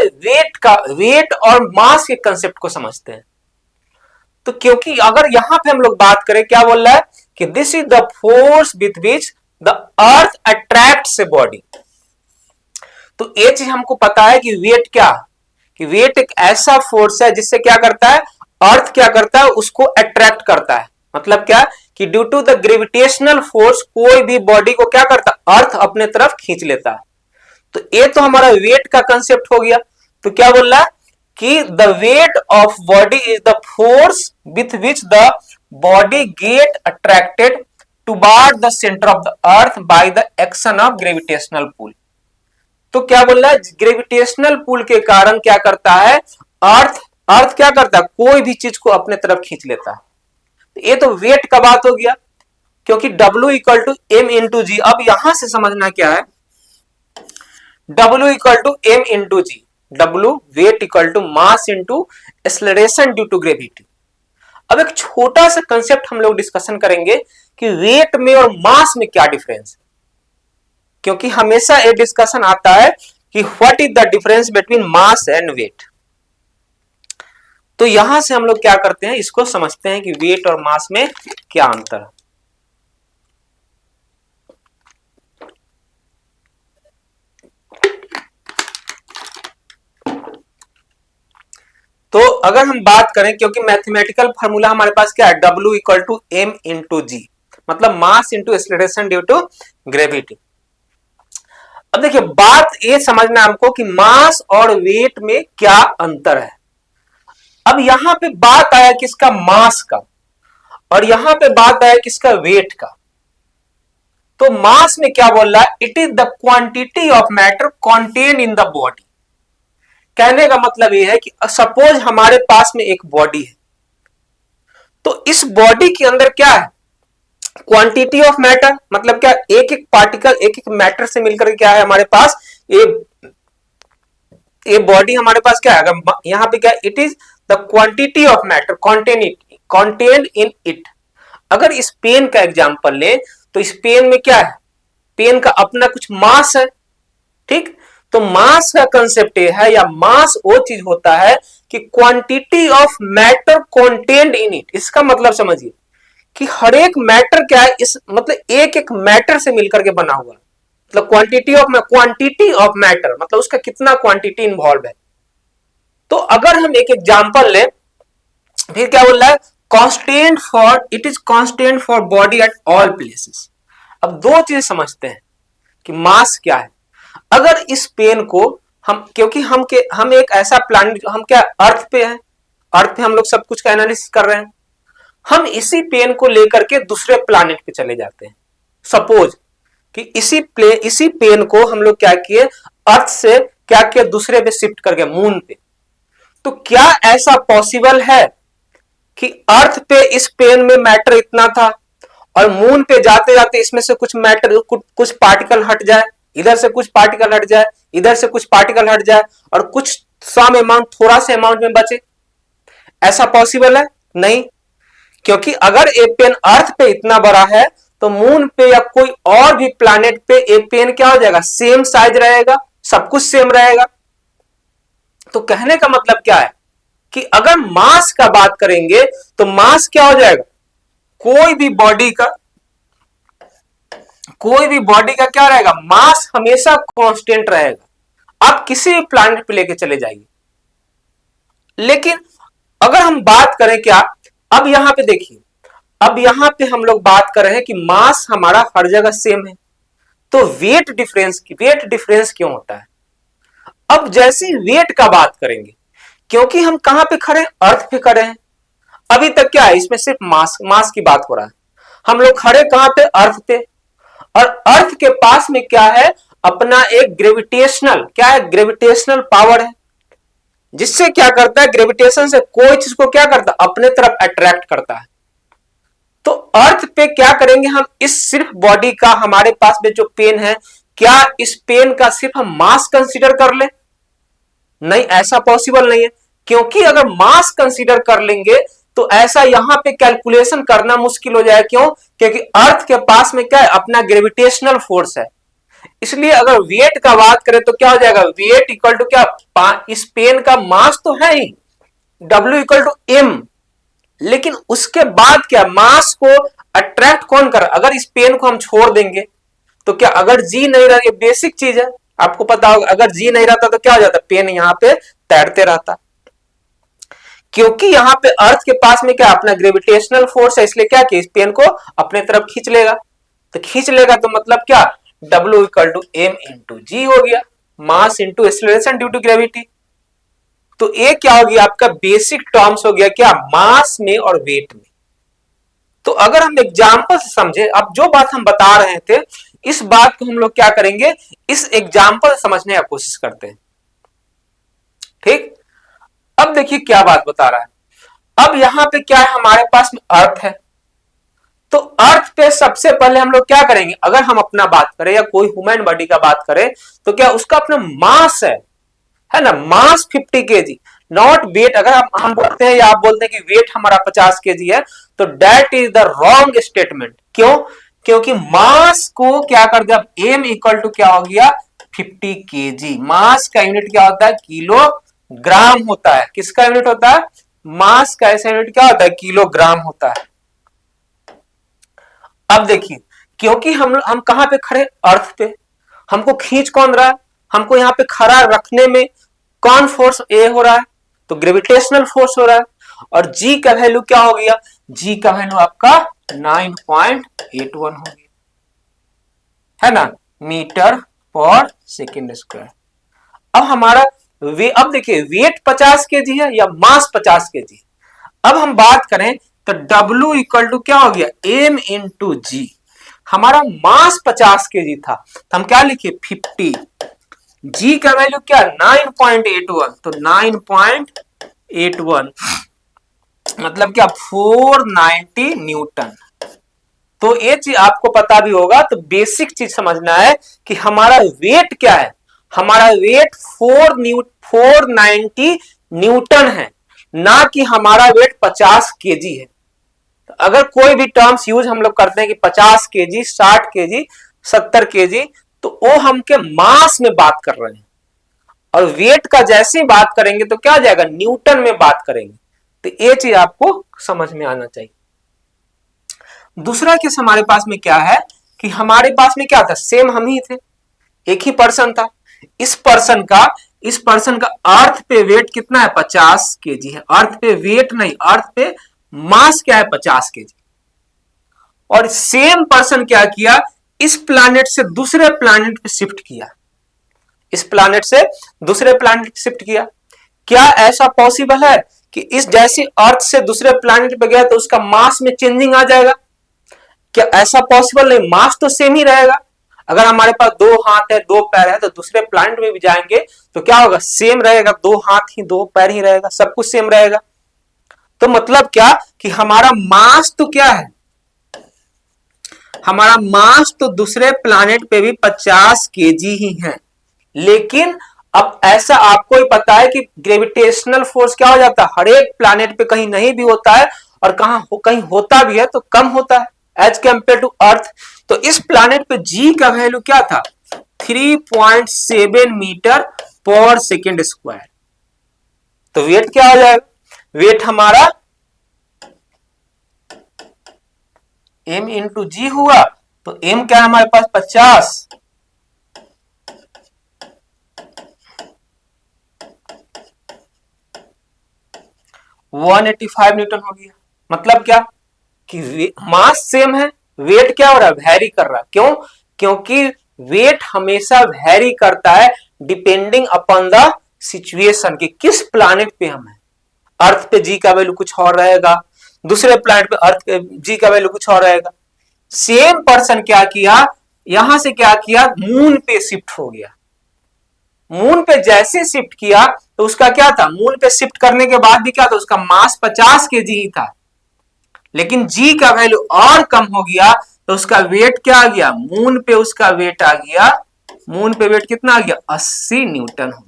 वेट और मास के कंसेप्ट को समझते हैं। तो क्योंकि अगर यहां पे हम लोग बात करें, क्या बोल रहा है कि this is the force with which the earth attracts a body. तो ये चीज हमको पता है कि वेट क्या, कि वेट एक ऐसा फोर्स है जिससे क्या करता है, अर्थ क्या करता है, उसको अट्रैक्ट करता है। मतलब क्या कि due to the gravitational force कोई भी बॉडी को क्या करता है, अर्थ अपने तरफ खींच लेता है। तो ये तो हमारा वेट का कंसेप्ट हो गया। तो क्या बोल रहा है कि the weight of body is the force with which the body get attracted toward the centre of the earth by the action of gravitational pull. तो क्या बोल रहा है, ग्रेविटेशनल पुल के कारण क्या करता है, अर्थ क्या करता है, कोई भी चीज को अपने तरफ खींच लेता है। तो ये तो वेट का बात हो गया, क्योंकि W equal to M into G. अब यहां से समझना क्या है, W equal to M into G, W weight equal to mass into acceleration due to gravity. अब एक छोटा सा कंसेप्ट हम लोग डिस्कशन करेंगे कि वेट में और मास में क्या डिफरेंस है, क्योंकि हमेशा ये डिस्कशन आता है कि what is the difference between mass and weight. तो यहां से हम लोग क्या करते हैं, इसको समझते हैं कि वेट और मास में क्या अंतर है। तो अगर हम बात करें, क्योंकि मैथमेटिकल फार्मूला हमारे पास क्या है, W equal to M into G, मतलब mass into acceleration due to gravity. अब देखिए बात ये समझना हमको कि मास और वेट में क्या अंतर है। अब यहां पे बात आया किसका, मास का, और यहां पे बात आया किसका, वेट का। तो मास में क्या बोल रहा है, it is the quantity of matter contain in the body. कहने का मतलब यह है कि सपोज हमारे पास में एक बॉडी है, तो इस बॉडी के अंदर क्या है, क्वांटिटी ऑफ मैटर, मतलब क्या, एक एक पार्टिकल एक एक मैटर से मिलकर क्या है हमारे पास, ये बॉडी हमारे पास क्या है, अगर यहां पे क्या, it is the quantity of matter contained in it. अगर इस पेन का एग्जांपल लें तो इस पेन में क्या है, पेन का अपना कुछ मास है, ठीक। तो मास का कंसेप्ट ये है, या मास वो चीज होता है कि quantity of matter contained in it. इसका मतलब समझिए कि हर एक मैटर क्या है, इस मतलब एक एक मैटर से मिलकर के बना हुआ, मतलब क्वांटिटी ऑफ मैटर मतलब उसका कितना क्वांटिटी इन्वॉल्व है। तो अगर हम एक एग्जांपल लें, फिर क्या बोल रहा है, constant for, it is constant for body at all places. अब दो चीज समझते हैं कि मास क्या है। अगर इस पेन को हम, क्योंकि हम एक ऐसा प्लैनेट, हम क्या अर्थ पे हैं, अर्थ पे हम लोग सब कुछ का एनालिसिस कर रहे हैं, हम इसी पेन को लेकर के दूसरे प्लैनेट पे चले जाते हैं। सपोज कि इसी पेन को हम लोग क्या किए, अर्थ से क्या किया, दूसरे पे शिफ्ट कर गए, मून पे। तो क्या ऐसा पॉसिबल है कि अर्थ पे इस पेन में मैटर इतना था और मून पे जाते जाते इसमें से कुछ मैटर, कुछ पार्टिकल हट जाए, इधर से कुछ पार्टिकल हट जाए, इधर से कुछ पार्टिकल हट जाए, और कुछ सम अमाउंट, थोड़ा से अमाउंट में बचे? ऐसा पॉसिबल है? नहीं। क्योंकि अगर ए पेन अर्थ पे इतना बड़ा है तो मून पे या कोई और भी प्लैनेट पे ए पेन क्या हो जाएगा, सेम साइज रहेगा, सब कुछ सेम रहेगा। तो कहने का मतलब क्या है कि अगर मास का बात करेंगे तो मास क्या हो जाएगा, कोई भी बॉडी का क्या रहेगा, मास हमेशा कांस्टेंट रहेगा। आप किसी भी प्लैनेट पे लेके चले जाइए। लेकिन अगर हम बात करें क्या, अब यहां पे देखिए, अब यहां पे हम लोग बात कर रहे हैं कि मास हमारा हर जगह सेम है, तो वेट डिफरेंस क्यों होता है? अब जैसे वेट का बात करेंगे, क्योंकि हम कहां पे खड़े हैं, अर्थ पे खड़े हैं। अभी तक क्या है, इसमें सिर्फ मास की बात हो रहा है। हम लोग खड़े कहां पे, अर्थ पे, और अर्थ के पास में क्या है, अपना एक ग्रेविटेशनल, क्या है, ग्रेविटेशनल पावर है, जिससे क्या करता है, ग्रेविटेशन से कोई चीज को क्या करता है, अपने तरफ अट्रैक्ट करता है। तो अर्थ पे क्या करेंगे हम, इस सिर्फ बॉडी का, हमारे पास में जो पेन है, क्या इस पेन का सिर्फ हम मास कंसीडर कर ले? नहीं, ऐसा पॉसिबल नहीं है। क्योंकि अगर मास कंसीडर कर लेंगे तो ऐसा यहां पे कैलकुलेशन करना मुश्किल हो जाए। क्यों? क्योंकि अर्थ के पास में क्या है, अपना ग्रेविटेशनल फोर्स है। इसलिए अगर वेट का बात करें तो क्या हो जाएगा, वेट इक्वल टू क्या, इस पेन का मास तो है ही, W इक्वल टू एम, लेकिन उसके बाद क्या, मास को अट्रैक्ट कौन कर, अगर इस पेन को हम छोड़ देंगे तो क्या, अगर जी नहीं रहा, ये बेसिक चीज है, आपको पता होगा, अगर जी नहीं रहता तो क्या हो जाता, पेन यहां पे तैरते रहता। क्योंकि यहां पे अर्थ के पास में क्या, अपना ग्रेविटेशनल फोर्स है, इसलिए क्या कि इस पेन को अपने तरफ खींच लेगा। तो खींच लेगा तो मतलब क्या, W equal to M into G हो गया, mass into acceleration due to gravity. तो ये क्या हो गया, आपका बेसिक टर्म्स हो गया क्या, मास में और वेट में। तो अगर हम एग्जाम्पल से समझे, अब जो बात हम बता रहे थे, इस बात को हम लोग क्या करेंगे, इस एग्जाम्पल समझने की कोशिश करते हैं। ठीक, अब देखिए क्या बात बता रहा है। अब यहां पे क्या है, हमारे पास में अर्थ है, तो अर्थ पे सबसे पहले हम लोग क्या करेंगे, अगर हम अपना बात करें या कोई ह्यूमन बॉडी का बात करें तो क्या, उसका अपना मास है ना, मास 50 केजी, नॉट वेट। अगर हम बोलते हैं या आप बोलते हैं कि वेट हमारा 50 केजी है, तो that is the wrong statement. क्यों? क्योंकि मास को क्या कर दिया, एम इक्वल टू क्या हो गया, 50 केजी। मास का यूनिट क्या होता है, किलोग्राम होता है। किसका यूनिट होता है, मास का ऐसा यूनिट क्या होता है, किलोग्राम होता है। अब देखिए, क्योंकि हम कहां पे खड़े, अर्थ पे, हमको खींच कौन रहा है, हमको यहां पे खड़ा रखने में कौन फोर्स ए हो रहा है, तो ग्रेविटेशनल फोर्स हो रहा है। और जी का वैल्यू क्या हो गया, जी का वैल्यू आपका 9.81 हो गया, है ना, मीटर पर सेकेंड स्क्वायर। अब हमारा वे अब देखिए वेट 50 केजी है या मास 50 केजी है। अब हम बात करें तो W इक्वल टू क्या हो गया M इंटू जी। हमारा मास 50 केजी था तो हम क्या लिखे 50। जी का वैल्यू क्या 9.81 तो 9.81 मतलब क्या 490 न्यूटन। तो ये चीज आपको पता भी होगा तो बेसिक चीज समझना है कि हमारा वेट क्या है। हमारा वेट 490 न्यूटन है ना कि हमारा वेट 50 केजी है। तो अगर कोई भी टर्म्स यूज हम लोग करते हैं कि 50 केजी 60 केजी 70 केजी तो वो हम के मास में बात कर रहे हैं और वेट का जैसे ही बात करेंगे तो क्या आ जाएगा न्यूटन में बात करेंगे। तो ये चीज आपको समझ में आना चाहिए। दूसरा केस हमारे पास में क्या है कि हमारे पास में क्या था सेम हम ही थे एक ही पर्सन था। इस पर्सन का अर्थ पे वेट कितना है 50 केजी है। अर्थ पे वेट नहीं अर्थ पे मास क्या है 50 केजी। और सेम पर्सन क्या किया इस प्लैनेट से दूसरे प्लैनेट पे शिफ्ट किया। इस प्लैनेट से दूसरे प्लैनेट पे शिफ्ट किया। क्या ऐसा पॉसिबल है कि इस जैसे अर्थ से दूसरे प्लैनेट पे गया तो उसका मास में चेंजिंग आ जाएगा? क्या ऐसा पॉसिबल नहीं, मास तो सेम ही रहेगा। अगर हमारे पास 2 हाथ है 2 पैर है तो दूसरे प्लैनेट में भी जाएंगे तो क्या होगा सेम रहेगा, 2 हाथ ही 2 पैर ही रहेगा, सब कुछ सेम रहेगा। तो मतलब क्या कि हमारा मास तो क्या है, हमारा मास तो दूसरे प्लैनेट पे भी 50 केजी ही है। लेकिन अब ऐसा आपको ही पता है कि ग्रेविटेशनल फोर्स क्या हो जाता है हर एक प्लैनेट पे कहीं नहीं भी होता है और कहीं होता भी है तो कम होता है एज कंपेयर टू अर्थ। तो इस प्लैनेट पे जी का वैल्यू क्या था 3.7 मीटर पर सेकेंड स्क्वायर। तो वेट क्या हो जाएगा, वेट हमारा m इंटू जी हुआ तो m क्या है हमारे पास 50 185 न्यूटन हो गया। मतलब क्या कि मास सेम है वेट क्या हो रहा है वैरी कर रहा है। क्यों? क्योंकि वेट हमेशा वैरी करता है डिपेंडिंग अपॉन द सिचुएशन कि किस प्लैनेट पे हम हैं। अर्थ पे जी का वैल्यू कुछ और रहेगा, दूसरे प्लैनेट पे अर्थ पे जी का वैल्यू कुछ और रहेगा। सेम पर्सन क्या किया यहां से क्या किया मून पे शिफ्ट हो गया। मून पे जैसे शिफ्ट किया तो उसका क्या था मून पे शिफ्ट करने के बाद भी क्या था उसका मास 50 केजी ही था। लेकिन जी का वैल्यू और कम हो गया तो उसका वेट क्या आ गया मून पे उसका वेट आ गया, मून पे वेट कितना आ गया 80 न्यूटन हो गया।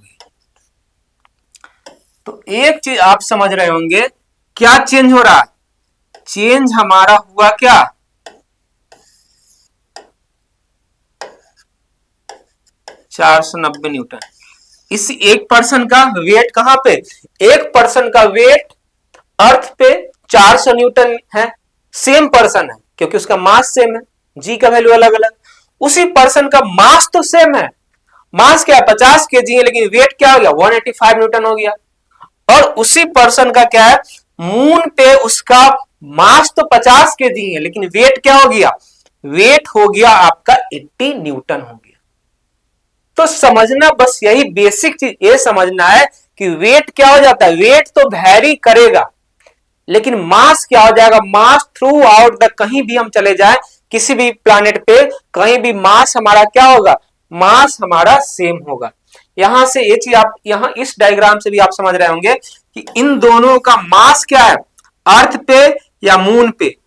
तो एक चीज आप समझ रहे होंगे क्या चेंज हो रहा है, चेंज हमारा हुआ क्या 490 न्यूटन। इस एक पर्सन का वेट कहां पे, एक पर्सन का वेट अर्थ पे 400 न्यूटन है, सेम पर्सन है क्योंकि उसका मास सेम है, जी का वैल्यू अलग अलग। उसी पर्सन का मास तो सेम है, मास क्या है 50 केजी है लेकिन वेट क्या हो गया 185 न्यूटन हो गया। और उसी पर्सन का क्या है मून पे उसका मास तो 50 केजी है लेकिन वेट क्या हो गया, वेट हो गया आपका 80 न्यूटन हो गया। तो समझना बस यही बेसिक चीज ये समझना है कि वेट क्या हो जाता है, वेट तो वैरी करेगा लेकिन मास क्या हो जाएगा, मास थ्रू आउट द कहीं भी हम चले जाए किसी भी प्लैनेट पे कहीं भी मास हमारा क्या होगा, मास हमारा सेम होगा। यहां से ये चीज आप यहां इस डायग्राम से भी आप समझ रहे होंगे कि इन दोनों का मास क्या है, अर्थ पे या मून पे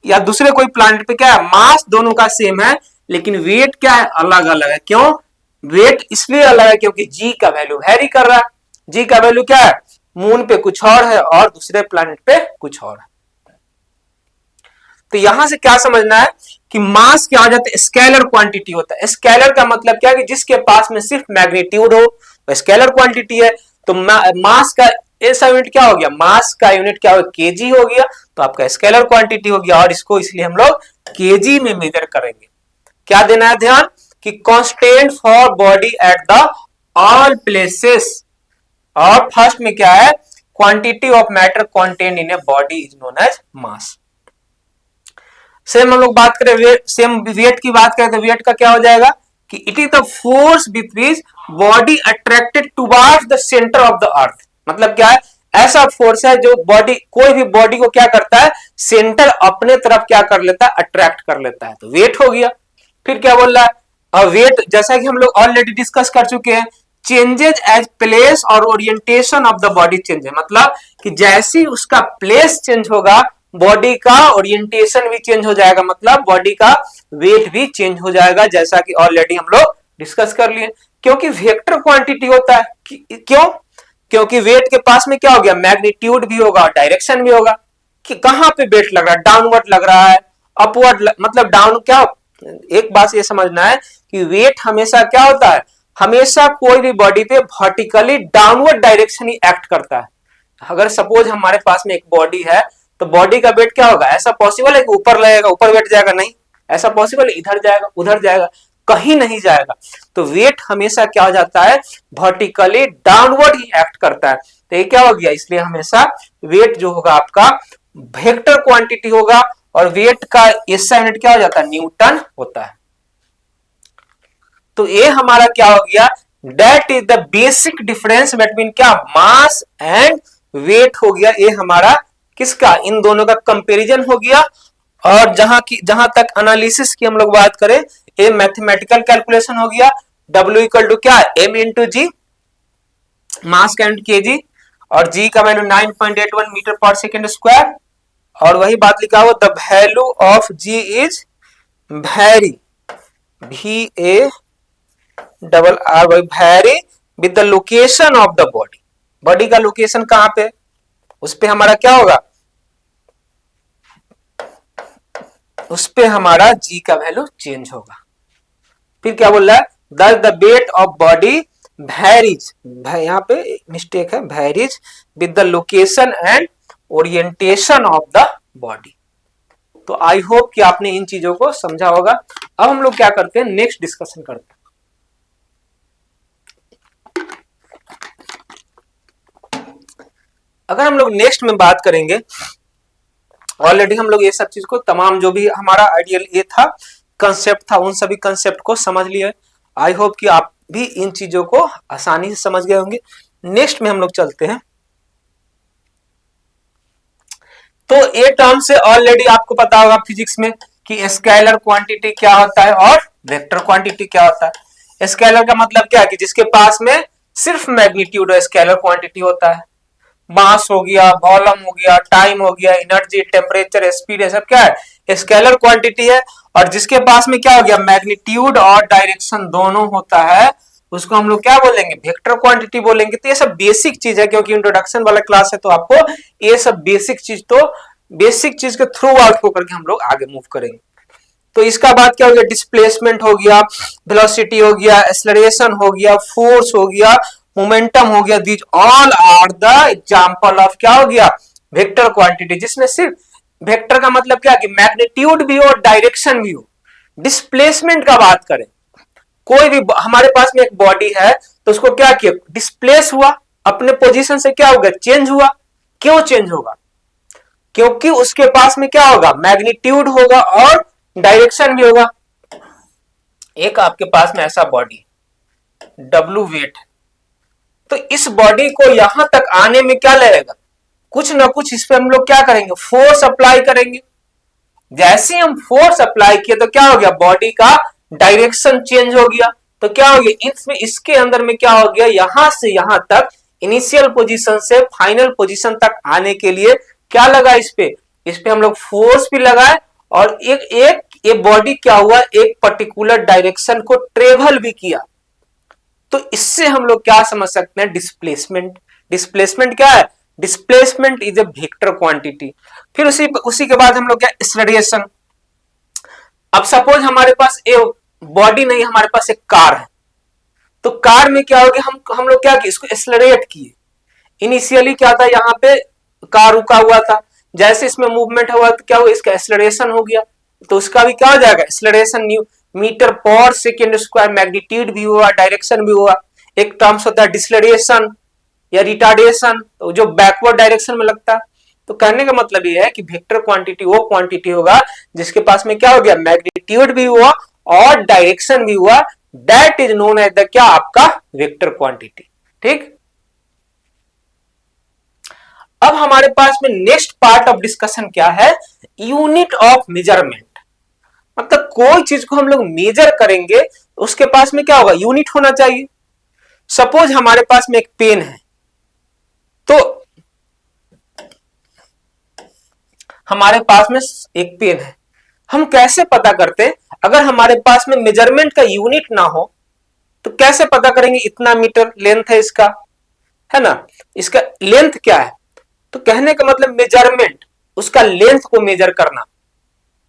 या दूसरे कोई प्लैनेट पे क्या है मास दोनों का सेम है लेकिन वेट क्या है अलग अलग है। क्यों वेट इसलिए अलग है क्योंकि जी का वैल्यू वैरी कर रहा है। जी का वैल्यू क्या है मून पे कुछ और है और दूसरे प्लैनेट पे कुछ और है। तो यहां से क्या समझना है कि मास क्या हो जाता है स्केलर क्वांटिटी होता है। स्केलर का मतलब क्या है कि जिसके पास में सिर्फ मैग्नीट्यूड हो वो स्केलर क्वांटिटी है। तो मास का ऐसा यूनिट क्या हो गया, मास का यूनिट क्या हो केजी हो गया तो आपका स्केलर क्वांटिटी हो गया और इसको इसलिए हम लोग केजी में मेजर करेंगे। क्या देना है ध्यान कि constant for body at the all places. और फर्स्ट में क्या है quantity of matter content in a body is known as mass. Same हम लोग बात करें सेम वेट की बात करें तो वेट का क्या हो जाएगा कि it is the force with which body attracted towards the centre of the अर्थ। मतलब क्या है, ऐसा फोर्स है जो बॉडी, कोई भी बॉडी को क्या करता है, सेंटर अपने तरफ क्या कर लेता है, अट्रैक्ट कर लेता है। तो वेट हो गया। फिर क्या बोल रहा है, वेट जैसा कि हम लोग ऑलरेडी डिस्कस कर चुके हैं, चेंजेज एज प्लेस और orientation of the body change है। मतलब कि जैसे उसका प्लेस चेंज होगा, बॉडी का ओरिएंटेशन भी चेंज हो जाएगा, मतलब बॉडी का वेट भी चेंज हो जाएगा, जैसा कि ऑलरेडी हम लोग डिस्कस कर लिए। क्योंकि वेक्टर क्वांटिटी होता है, क्यों? क्योंकि वेट के पास में क्या हो गया, मैग्नीट्यूड भी होगा और डायरेक्शन भी होगा। कि कहां पे वेट लग रहा है, डाउनवर्ड लग रहा है, अपवर्ड मतलब डाउन। क्या, एक बात ये समझना है कि वेट हमेशा क्या होता है, हमेशा कोई भी बॉडी पे वर्टिकली डाउनवर्ड डायरेक्शन ही एक्ट करता है। अगर सपोज हमारे पास में एक बॉडी है, तो बॉडी का वेट क्या होगा, ऐसा पॉसिबल है कि ऊपर लगेगा ऊपर बैठ जाएगा? नहीं, ऐसा पॉसिबल है इधर जाएगा उधर जाएगा? कहीं नहीं जाएगा। तो वेट हमेशा क्या हो जाता है, वर्टिकली डाउनवर्ड ही एक्ट करता है। तो ये क्या हो गया, इसलिए हमेशा वेट जो होगा आपका वेक्टर क्वांटिटी होगा, और वेट का एसआई यूनिट क्या हो जाता है, न्यूटन होता है। तो ये हमारा क्या हो गया, that is the basic difference between क्या, मास एंड वेट हो गया। ये हमारा किसका, इन दोनों का कंपैरिजन हो गया। और जहां तक एनालिसिस की हम लोग बात करें, ये मैथमेटिकल कैलकुलेशन हो गया। W इक्वल टू क्या, m इंटू जी, मास का के जी, और जी का वैल्यू 9.81 मीटर पर सेकेंड स्क्वायर। और वही बात लिखा हुआ, the value of G is very, VARR, vary with the location of the body. Body का लोकेशन कहां पे, उस पे हमारा क्या होगा, उस पे हमारा जी का वैल्यू चेंज होगा। फिर क्या बोल रहा है, thus the weight of body varies, यहाँ पे मिस्टेक है, varies with the location and orientation of the body। तो आई होप कि आपने इन चीजों को समझा होगा। अब हम लोग क्या करते हैं, नेक्स्ट डिस्कशन करते हैं। अगर हम लोग नेक्स्ट में बात करेंगे, ऑलरेडी हम लोग ये सब चीज को, तमाम जो भी हमारा आइडियल ये था, कंसेप्ट था, उन सभी कंसेप्ट को समझ लिए। आई होप कि आप भी इन चीजों को आसानी से समझ गए होंगे। नेक्स्ट में हम लोग चलते हैं। तो ये टर्म से ऑलरेडी आपको पता होगा फिजिक्स में कि स्केलर क्वांटिटी क्या होता है और वेक्टर क्वांटिटी क्या होता है। स्केलर का मतलब क्या है कि जिसके पास में सिर्फ मैग्नीट्यूड और स्केलर क्वांटिटी होता है। मास हो गया, वॉल्यूम हो गया, टाइम हो गया, एनर्जी, टेम्परेचर, स्पीड, ये सब क्या है, स्केलर क्वांटिटी है। और जिसके पास में क्या हो गया, मैग्नीट्यूड और डायरेक्शन दोनों होता है, उसको हम लोग क्या बोलेंगे, वेक्टर क्वांटिटी बोलेंगे। तो ये सब बेसिक चीज है, क्योंकि इंट्रोडक्शन वाला क्लास है, तो आपको ये सब बेसिक चीज के थ्रू आउट होकर के हम लोग आगे मूव करेंगे। तो इसका बाद क्या हो गया, डिस्प्लेसमेंट हो गया, वेलोसिटी हो गया, एक्सेलरेशन हो गया, फोर्स हो गया, मोमेंटम हो गया। These all are the example of क्या हो गया, वेक्टर क्वांटिटी, जिसमें सिर्फ वेक्टर का मतलब क्या कि मैग्नीट्यूड भी हो और डायरेक्शन भी हो। डिस्प्लेसमेंट का बात करें, कोई भी हमारे पास में एक बॉडी है, तो उसको क्या किया, डिस्प्लेस हुआ, अपने पोजीशन से क्या होगा, चेंज हुआ। क्यों चेंज होगा, क्योंकि उसके पास में क्या होगा, मैग्नीट्यूड होगा और डायरेक्शन भी होगा। एक आपके पास में ऐसा बॉडी W वेट है, तो इस बॉडी को यहां तक आने में क्या लगेगा, कुछ ना कुछ इस पे हम लोग क्या करेंगे, फोर्स अप्लाई करेंगे। जैसे हम फोर्स अप्लाई किए तो क्या हो गया, बॉडी का डायरेक्शन चेंज हो गया। तो क्या हो गया, इसमें इसके अंदर में क्या हो गया, यहां से यहां तक, इनिशियल पोजीशन से फाइनल पोजीशन तक आने के लिए क्या लगा, इस पे हम लोग फोर्स भी लगाए, और एक बॉडी क्या हुआ, एक पर्टिकुलर डायरेक्शन को ट्रेवल भी किया। तो इससे हम लोग क्या समझ सकते हैं, डिस्प्लेसमेंट। डिस्प्लेसमेंट क्या है, displacement is a vector quantity. फिर उसी के बाद हम लोग क्या, एक्सेलरेशन। अब सपोज हमारे पास एक बॉडी नहीं, हमारे पास एक कार है, तो कार में क्या हो गया, हम लोग क्या किए, इसको एक्सेलरेट किए। इनिशियली क्या था, यहाँ पे कार रुका हुआ था, जैसे इसमें मूवमेंट हुआ तो क्या हुआ, इसका एक्सेलरेशन हो गया। तो उसका भी क्या हो जाएगा, एक्सेलरेशन, न्यू मीटर पर सेकेंड स्क्वायर, मैग्नीट्यूड भी हुआ, डायरेक्शन भी हुआ। एक टर्म्स होता है डिसलेरेशन या रिटार्डेशन, तो जो बैकवर्ड डायरेक्शन में लगता है। तो कहने का मतलब ये है कि वेक्टर क्वांटिटी वो क्वांटिटी होगा जिसके पास में क्या हो गया, मैग्नीट्यूड भी हुआ और डायरेक्शन भी हुआ, that is known as the क्या, आपका वेक्टर क्वांटिटी। ठीक, अब हमारे पास में नेक्स्ट पार्ट ऑफ डिस्कशन क्या है, यूनिट ऑफ मेजरमेंट। मतलब कोई चीज को हम लोग मेजर करेंगे उसके पास में क्या होगा, यूनिट होना चाहिए। सपोज हमारे पास में एक पेन है, तो हमारे पास में एक पेन है, हम कैसे पता करते हैं, अगर हमारे पास में मेजरमेंट का यूनिट ना हो तो कैसे पता करेंगे इतना मीटर लेंथ है इसका, है ना, इसका लेंथ क्या है। तो कहने का मतलब मेजरमेंट, उसका लेंथ को मेजर करना।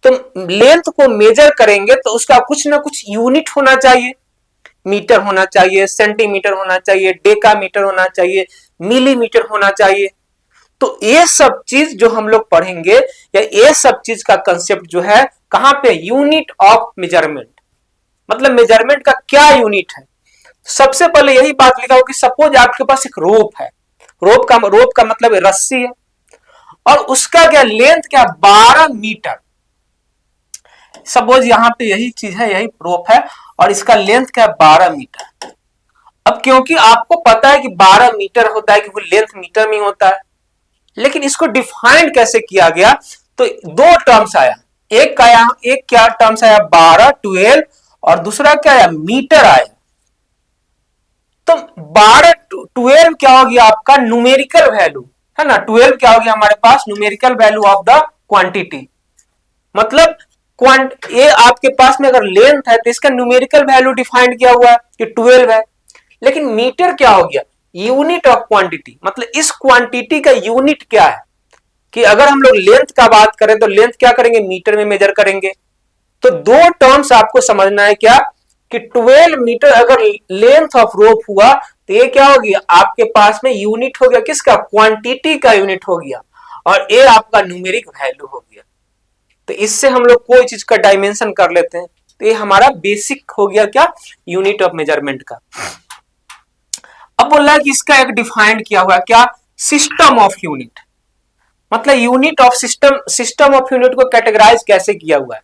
तो लेंथ को मेजर करेंगे तो उसका कुछ ना कुछ यूनिट होना चाहिए, मीटर होना चाहिए, सेंटीमीटर होना चाहिए, डेकामीटर होना चाहिए, मिलीमीटर होना चाहिए। तो ये सब चीज जो हम लोग पढ़ेंगे, या ये सब चीज का कंसेप्ट जो है कहां पे, यूनिट ऑफ मेजरमेंट। मतलब मेजरमेंट का क्या यूनिट है। सबसे पहले यही बात लिखा हो कि सपोज आपके पास एक रोप है, रोप का मतलब रस्सी है, और उसका क्या लेंथ क्या, 12 मीटर। सपोज यहां पे यही चीज है, यही रोप है, और इसका लेंथ क्या, 12 मीटर। अब क्योंकि आपको पता है कि 12 मीटर होता है, क्योंकि लेंथ मीटर में होता है, लेकिन इसको डिफाइन कैसे किया गया, तो दो टर्म्स आया, एक क्या टर्म्स आया, 12 12, और दूसरा क्या आया, मीटर आया। तो 12 12 क्या हो गया आपका न्यूमेरिकल वैल्यू, है ना, 12 क्या हो गया हमारे पास, numerical value of the quantity. मतलब ये आपके पास में अगर लेंथ है तो इसका न्यूमेरिकल वैल्यू डिफाइंड किया हुआ है कि 12 है। लेकिन मीटर क्या हो गया, यूनिट ऑफ क्वांटिटी। मतलब इस क्वांटिटी का यूनिट क्या है, कि अगर हम लोग लेंथ का बात करें तो लेंथ क्या करेंगे, मीटर में मेजर करेंगे। तो दो टर्म्स आपको समझना है क्या, कि 12 मीटर अगर लेंथ ऑफ रोप हुआ तो ये क्या हो गया, आपके पास में यूनिट हो गया किसका, क्वांटिटी का यूनिट हो गया, और ये आपका न्यूमेरिक वैल्यू हो गया। तो इससे हम लोग कोई चीज का डायमेंशन कर लेते हैं, तो ये हमारा बेसिक हो गया क्या, यूनिट ऑफ मेजरमेंट का। अब बोल रहा है कि इसका एक डिफाइंड किया हुआ क्या, सिस्टम ऑफ यूनिट। मतलब unit of system of unit को कैटेगराइज कैसे किया हुआ है।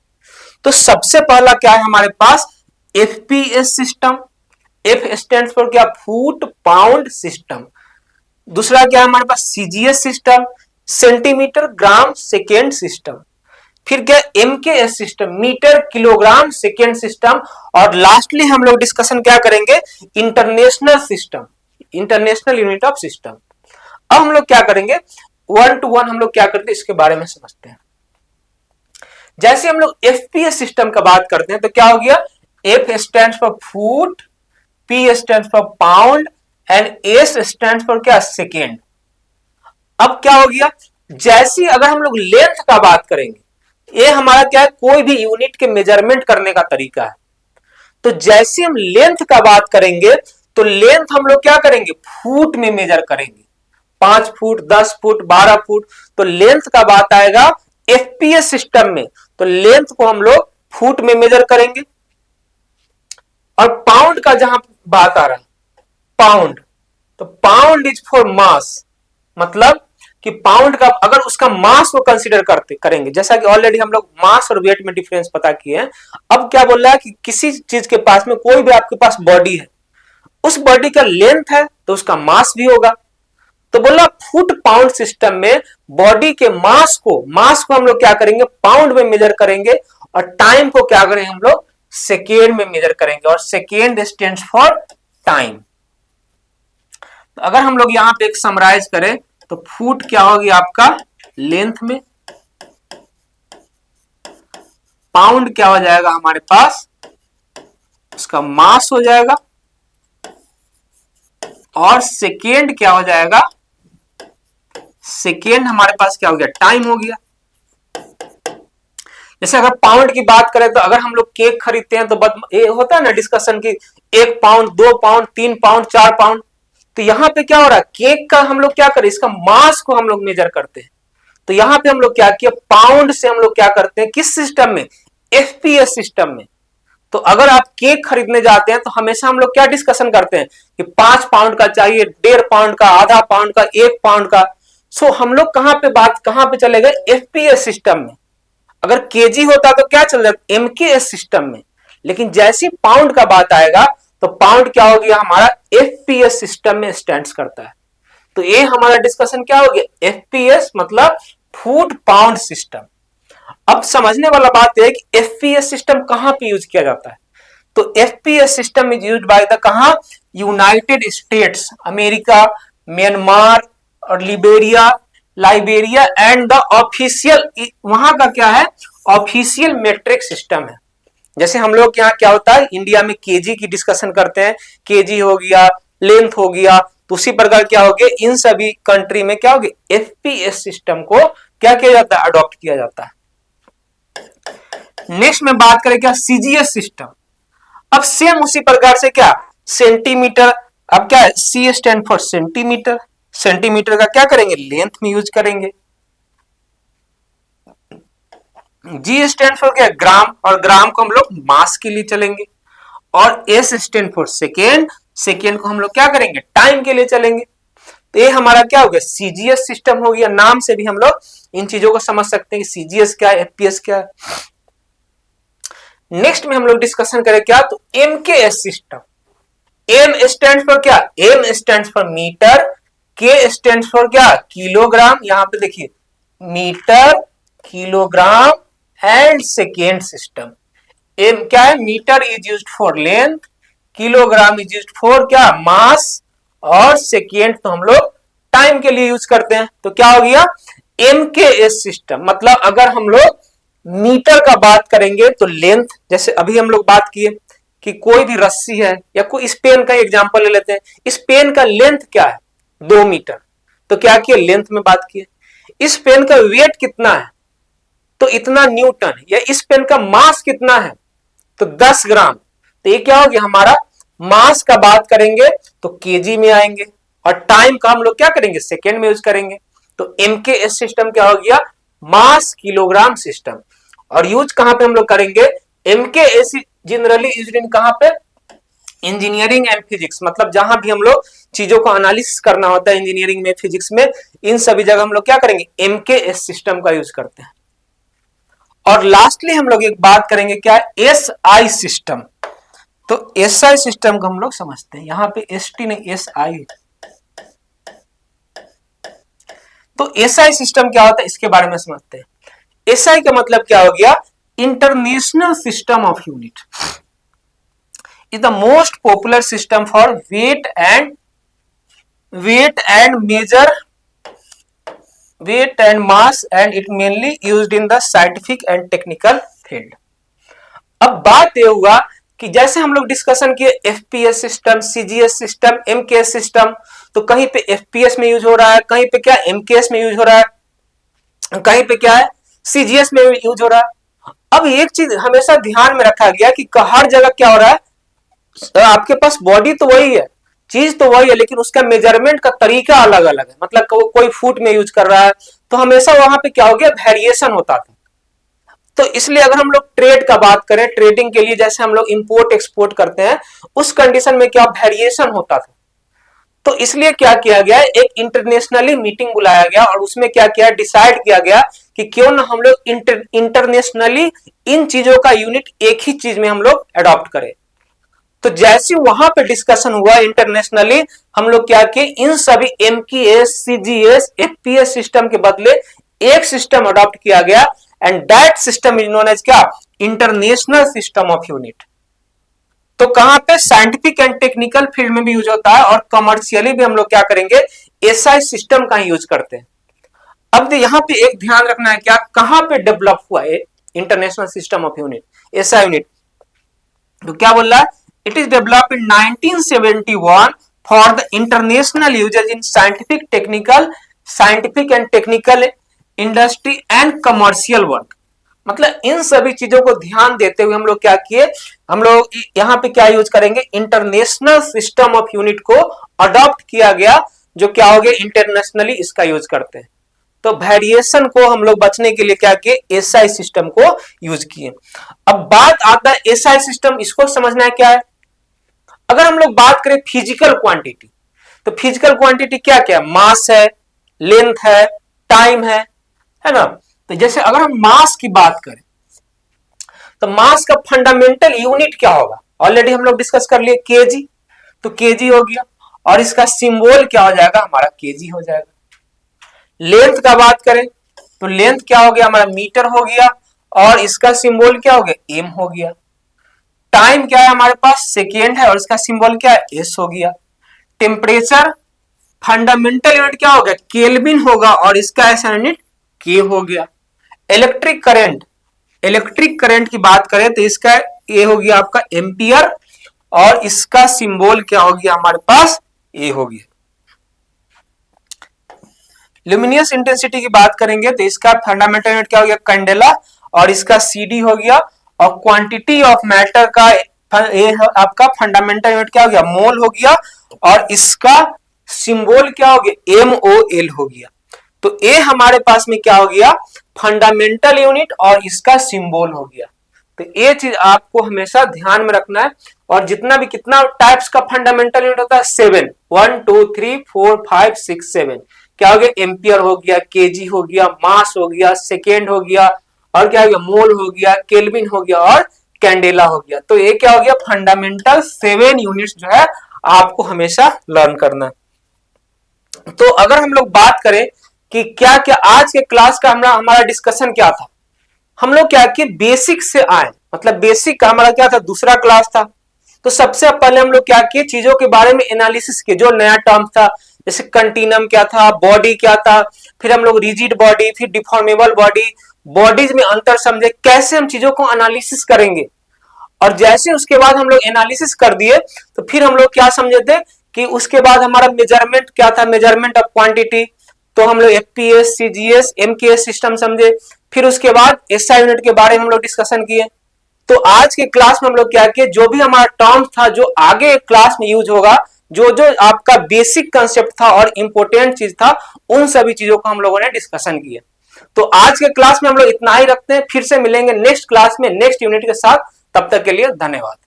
तो सबसे पहला क्या है हमारे पास, FPS system. F stand for क्या, फुट पाउंड सिस्टम। दूसरा क्या है हमारे पास, CGS system, centimetre gram second system. फिर क्या, MKS system, metre kilogram second system. और लास्टली हम लोग डिस्कशन क्या करेंगे, international system, international unit of system. अब हम लोग क्या करेंगे, 1 to 1 हम लोग क्या करते हैं इसके बारे में समझते हैं। जैसे हम लोग एफपीएस सिस्टम का बात करते हैं तो क्या हो गया, F stand for foot, P stand for pound, and S stand for क्या, सेकेंड। अब क्या हो गया, जैसी अगर हम लोग लेंथ का बात करेंगे, ये हमारा क्या है, कोई भी यूनिट के मेजरमेंट करने का तरीका है। तो जैसे हम लेंथ का बात करेंगे तो लेंथ हम लोग क्या करेंगे, फुट में मेजर करेंगे, 5 फुट, 10 फुट, 12 फुट। तो लेंथ का बात आएगा एफपीएस सिस्टम में, तो लेंथ को हम लोग फुट में मेजर करेंगे। और पाउंड का जहां बात आ रहा है, पाउंड, तो पाउंड इज फॉर मास। मतलब कि पाउंड का अगर उसका मास को कंसीडर करेंगे, जैसा कि ऑलरेडी हम लोग मास और वेट में डिफरेंस पता किए हैं। अब क्या बोल रहा है कि किसी चीज के पास में, कोई भी आपके पास बॉडी है, उस बॉडी का लेंथ है तो उसका मास भी होगा। तो बोला फुट पाउंड सिस्टम में बॉडी के मास को हम लोग क्या करेंगे, पाउंड में मेजर करेंगे, और टाइम को क्या करेंगे हम लोग, सेकेंड में मेजर करेंगे, और सेकेंड स्टैंड्स फॉर टाइम। तो अगर हम लोग यहां पे एक समराइज करें तो फुट क्या होगी आपका लेंथ में, पाउंड क्या हो जाएगा हमारे पास, उसका मास हो जाएगा, और सेकेंड क्या हो जाएगा, सेकेंड हमारे पास क्या हो गया, टाइम हो गया। जैसे अगर पाउंड की बात करें तो अगर हम लोग केक खरीदते हैं तो ये होता है ना डिस्कशन की, 1 पाउंड, 2 पाउंड, 3 पाउंड, 4 पाउंड। तो यहां पे क्या हो रहा है, केक का हम लोग क्या करें, इसका मास को हम लोग मेजर करते हैं। तो यहां पे हम लोग क्या किया, पाउंड से हम लोग क्या करते हैं, किस सिस्टम में, एफपीएस सिस्टम में। तो अगर आप केक खरीदने जाते हैं तो हमेशा हम लोग क्या डिस्कशन करते हैं कि 5 पाउंड का चाहिए, 1.5 पाउंड का, आधा पाउंड का, 1 पाउंड का। सो हम लोग कहां पे चले गए, एफपीएस सिस्टम में। अगर केजी होता तो क्या चल जाता, एमकेएस सिस्टम में। लेकिन जैसे पाउंड का बात आएगा तो पाउंड क्या हो गया हमारा एफपीएस सिस्टम में स्टैंड्स करता है। तो ये हमारा डिस्कशन क्या हो गया, एफपीएस मतलब फुट पाउंड सिस्टम। अब समझने वाला बात है कि एफपीएस सिस्टम कहां पे यूज किया जाता है। तो FPS system is used by the कहां, यूनाइटेड स्टेट्स अमेरिका, म्यांमार और लाइबेरिया एंड द ऑफिशियल, वहां का क्या है ऑफिशियल मेट्रिक सिस्टम है। जैसे हम लोग यहाँ क्या होता है इंडिया में केजी की डिस्कशन करते हैं, केजी हो गया, लेंथ हो गया, तो उसी प्रकार क्या हो गया इन सभी कंट्री में क्या हो गया एफपीएस सिस्टम को क्या किया जाता है, अडॉप्ट किया जाता है। नेक्स्ट में बात करें क्या सीजीएस सिस्टम। अब सेम उसी प्रकार से क्या सेंटीमीटर, अब क्या है सी स्टैंड फॉर सेंटीमीटर, सेंटीमीटर का क्या करेंगे लेंथ में यूज करेंगे। जी स्टैंड फॉर क्या ग्राम, और ग्राम को हम लोग मास के लिए चलेंगे। और S stand for second, second को हम लोग क्या करेंगे टाइम के लिए चलेंगे। तो ये हमारा क्या हो गया सीजीएस सिस्टम हो गया। नाम से भी हम लोग इन चीजों को समझ सकते हैं कि सीजीएस क्या है, एफपीएस क्या है। नेक्स्ट में हम लोग डिस्कशन करें क्या, तो MKS system. M stand for क्या, M stand for metre, K stand for क्या किलोग्राम, यहां पे देखिए metre, kilogram and second system. M क्या है metre is used for length, kilogram is used for क्या मास, और सेकेंड तो हम लोग टाइम के लिए यूज करते हैं। तो क्या हो गया एमकेएस सिस्टम। मतलब अगर हम लोग मीटर का बात करेंगे तो लेंथ, जैसे अभी हम लोग बात किए कि कोई भी रस्सी है या कोई इस पेन का एग्जांपल ले लेते हैं, इस पेन का लेंथ क्या है 2 मीटर, तो क्या किए लेंथ में बात किए। इस पेन का वेट कितना है तो इतना न्यूटन, या इस पेन का मास कितना है तो 10 ग्राम, तो ये क्या हो गया हमारा मास का बात करेंगे तो केजी में आएंगे, और टाइम का हम लोग क्या करेंगे सेकेंड में यूज करेंगे। तो एमकेएस सिस्टम क्या हो गया मास किलोग्राम सिस्टम। और यूज कहां पे हम लोग करेंगे एमकेएस जनरली यूज्ड इन कहां पे इंजीनियरिंग एंड फिजिक्स, मतलब जहां भी हम लोग चीजों को एनालिसिस करना होता है इंजीनियरिंग में फिजिक्स में, इन सभी जगह हम लोग क्या करेंगे एमकेएस सिस्टम का यूज करते हैं। और लास्टली हम लोग एक बात करेंगे क्या एसआई सिस्टम। तो एसआई सिस्टम को हम लोग समझते हैं, यहां पे एसटी नहीं एसआई। तो एसआई सिस्टम क्या होता है इसके बारे में समझते हैं। एसआई का मतलब क्या हो गया international system of unit, is the most popular system for weight and measure weight and mass and it mainly used in the scientific and technical field। अब बात ये हुआ कि जैसे हम लोग डिस्कशन किए FPS system, CGS system, MKS system, तो कहीं पे एफपीएस में यूज हो रहा है, कहीं पे क्या एमकेएस में यूज हो रहा है, कहीं पे क्या है सीजीएस में यूज हो रहा है। अब एक चीज हमेशा ध्यान में रखा गया कि हर जगह क्या हो रहा है आपके पास बॉडी तो वही है, चीज तो वही है, लेकिन उसका मेजरमेंट का तरीका अलग अलग है। मतलब कोई फुट में यूज कर रहा है तो हमेशा वहां पे क्या हो गया वेरिएशन होता था। तो इसलिए अगर हम लोग ट्रेड का बात करें, ट्रेडिंग के लिए जैसे हम लोग इंपोर्ट एक्सपोर्ट करते हैं उस कंडीशन में क्या वेरिएशन होता था। तो इसलिए क्या किया गया एक इंटरनेशनली मीटिंग बुलाया गया और उसमें क्या किया डिसाइड किया गया कि क्यों ना हम लोग इंटरनेशनली इन चीजों का यूनिट एक ही चीज में हम लोग अडॉप्ट करें। तो जैसे वहां पे डिस्कशन हुआ इंटरनेशनली, हम लोग क्या किए इन सभी एमकेएस, सीजीएस, एफपीएस सिस्टम के बदले एक सिस्टम अडॉप्ट किया गया and that system is known as क्या इंटरनेशनल सिस्टम ऑफ यूनिट। तो कहां पे साइंटिफिक एंड टेक्निकल फील्ड में भी यूज होता है और कमर्शियली भी हम लोग क्या करेंगे एसआई सिस्टम का ही यूज करते हैं। अब यहां पे एक ध्यान रखना है क्या कहां पे डेवलप हुआ है international system of unit SI unit. तो क्या बोल रहा है it is developed in 1971 for the international usage in scientific and technical industry and commercial work। मतलब इन सभी चीजों को ध्यान देते हुए हम लोग क्या किए, हम लोग यहाँ पे क्या यूज करेंगे इंटरनेशनल सिस्टम ऑफ यूनिट को अडॉप्ट किया गया, जो क्या हो गया इंटरनेशनली इसका यूज करते हैं। तो वेरिएशन को हम लोग बचने के लिए क्या किए एसआई सिस्टम को यूज किए। अब बात आता है एसआई सिस्टम, इसको समझना है क्या है। अगर हम लोग बात करें फिजिकल क्वांटिटी, तो फिजिकल क्वांटिटी क्या क्या मास है, लेंथ है, टाइम है ना। तो जैसे अगर हम मास की बात करें तो मास का फंडामेंटल यूनिट क्या होगा, ऑलरेडी हम लोग डिस्कस कर लिए केजी, तो केजी हो गया, और इसका सिंबल क्या हो जाएगा हमारा केजी हो जाएगा। लेंथ का बात करें तो लेंथ क्या हो गया हमारा मीटर हो गया, और इसका सिंबल क्या हो गया एम हो गया। टाइम क्या है हमारे पास सेकेंड है, और इसका सिंबल क्या है एस हो गया। टेम्परेचर फंडामेंटल यूनिट क्या हो गया केल्विन होगा, और इसका ऐसा यूनिट के हो गया। इलेक्ट्रिक करंट, इलेक्ट्रिक करंट की बात करें तो इसका ए हो गया आपका एम्पियर, और इसका सिंबल क्या हो गया हमारे पास ए हो गया। ल्यूमिनियस इंटेंसिटी की बात करेंगे तो इसका फंडामेंटल यूनिट क्या हो गया कैंडेला, और इसका सीडी हो गया। और क्वांटिटी ऑफ मैटर का आपका फंडामेंटल यूनिट क्या हो गया मोल हो गया, और इसका सिंबल क्या हो गया MOL हो गया। तो ए हमारे पास में क्या हो गया फंडामेंटल यूनिट, और इसका सिंबल हो गया। तो ये चीज आपको हमेशा ध्यान में रखना है। और जितना भी कितना टाइप्स का फंडामेंटल यूनिट होता है 7, 1 2 3 4 5 6 7 क्या हो गया एम्पियर हो गया, केजी हो गया, मास हो गया, सेकेंड हो गया, और क्या हो गया मोल हो गया, केल्विन हो गया, और कैंडेला हो गया। तो ये क्या हो गया फंडामेंटल 7 यूनिट्स जो है आपको हमेशा लर्न करना है। तो अगर हम लोग बात करें कि क्या क्या आज के क्लास का हमारा डिस्कशन क्या था, हम लोग क्या कि बेसिक से आए, मतलब बेसिक का हमारा क्या था दूसरा क्लास था। तो सबसे पहले हम लोग क्या किए चीजों के बारे में एनालिसिस किए, जो नया टर्म था, जैसे कंटिनम क्या था, बॉडी क्या था, फिर हम लोग रिजिड बॉडी, फिर डिफॉर्मेबल बॉडी, बॉडीज में अंतर समझे, कैसे हम चीजों को एनालिसिस करेंगे। और जैसे उसके बाद हम लोग एनालिसिस कर दिए तो फिर हम लोग क्या समझे थे कि उसके बाद हमारा मेजरमेंट क्या था, मेजरमेंट ऑफ क्वांटिटी। तो हम लोग एफपीएस, सीजीएस, एमकेएस सिस्टम समझे। फिर उसके बाद एसआई यूनिट के बारे में हम लोग डिस्कशन किए। तो आज के क्लास में हम लोग क्या किए, जो भी हमारा टर्म था जो आगे क्लास में यूज होगा, जो जो आपका बेसिक कंसेप्ट था और इंपॉर्टेंट चीज था, उन सभी चीजों को हम लोगों ने डिस्कशन किए। तो आज के क्लास में हम लोग इतना ही रखते हैं, फिर से मिलेंगे नेक्स्ट क्लास में नेक्स्ट यूनिट के साथ। तब तक के लिए धन्यवाद।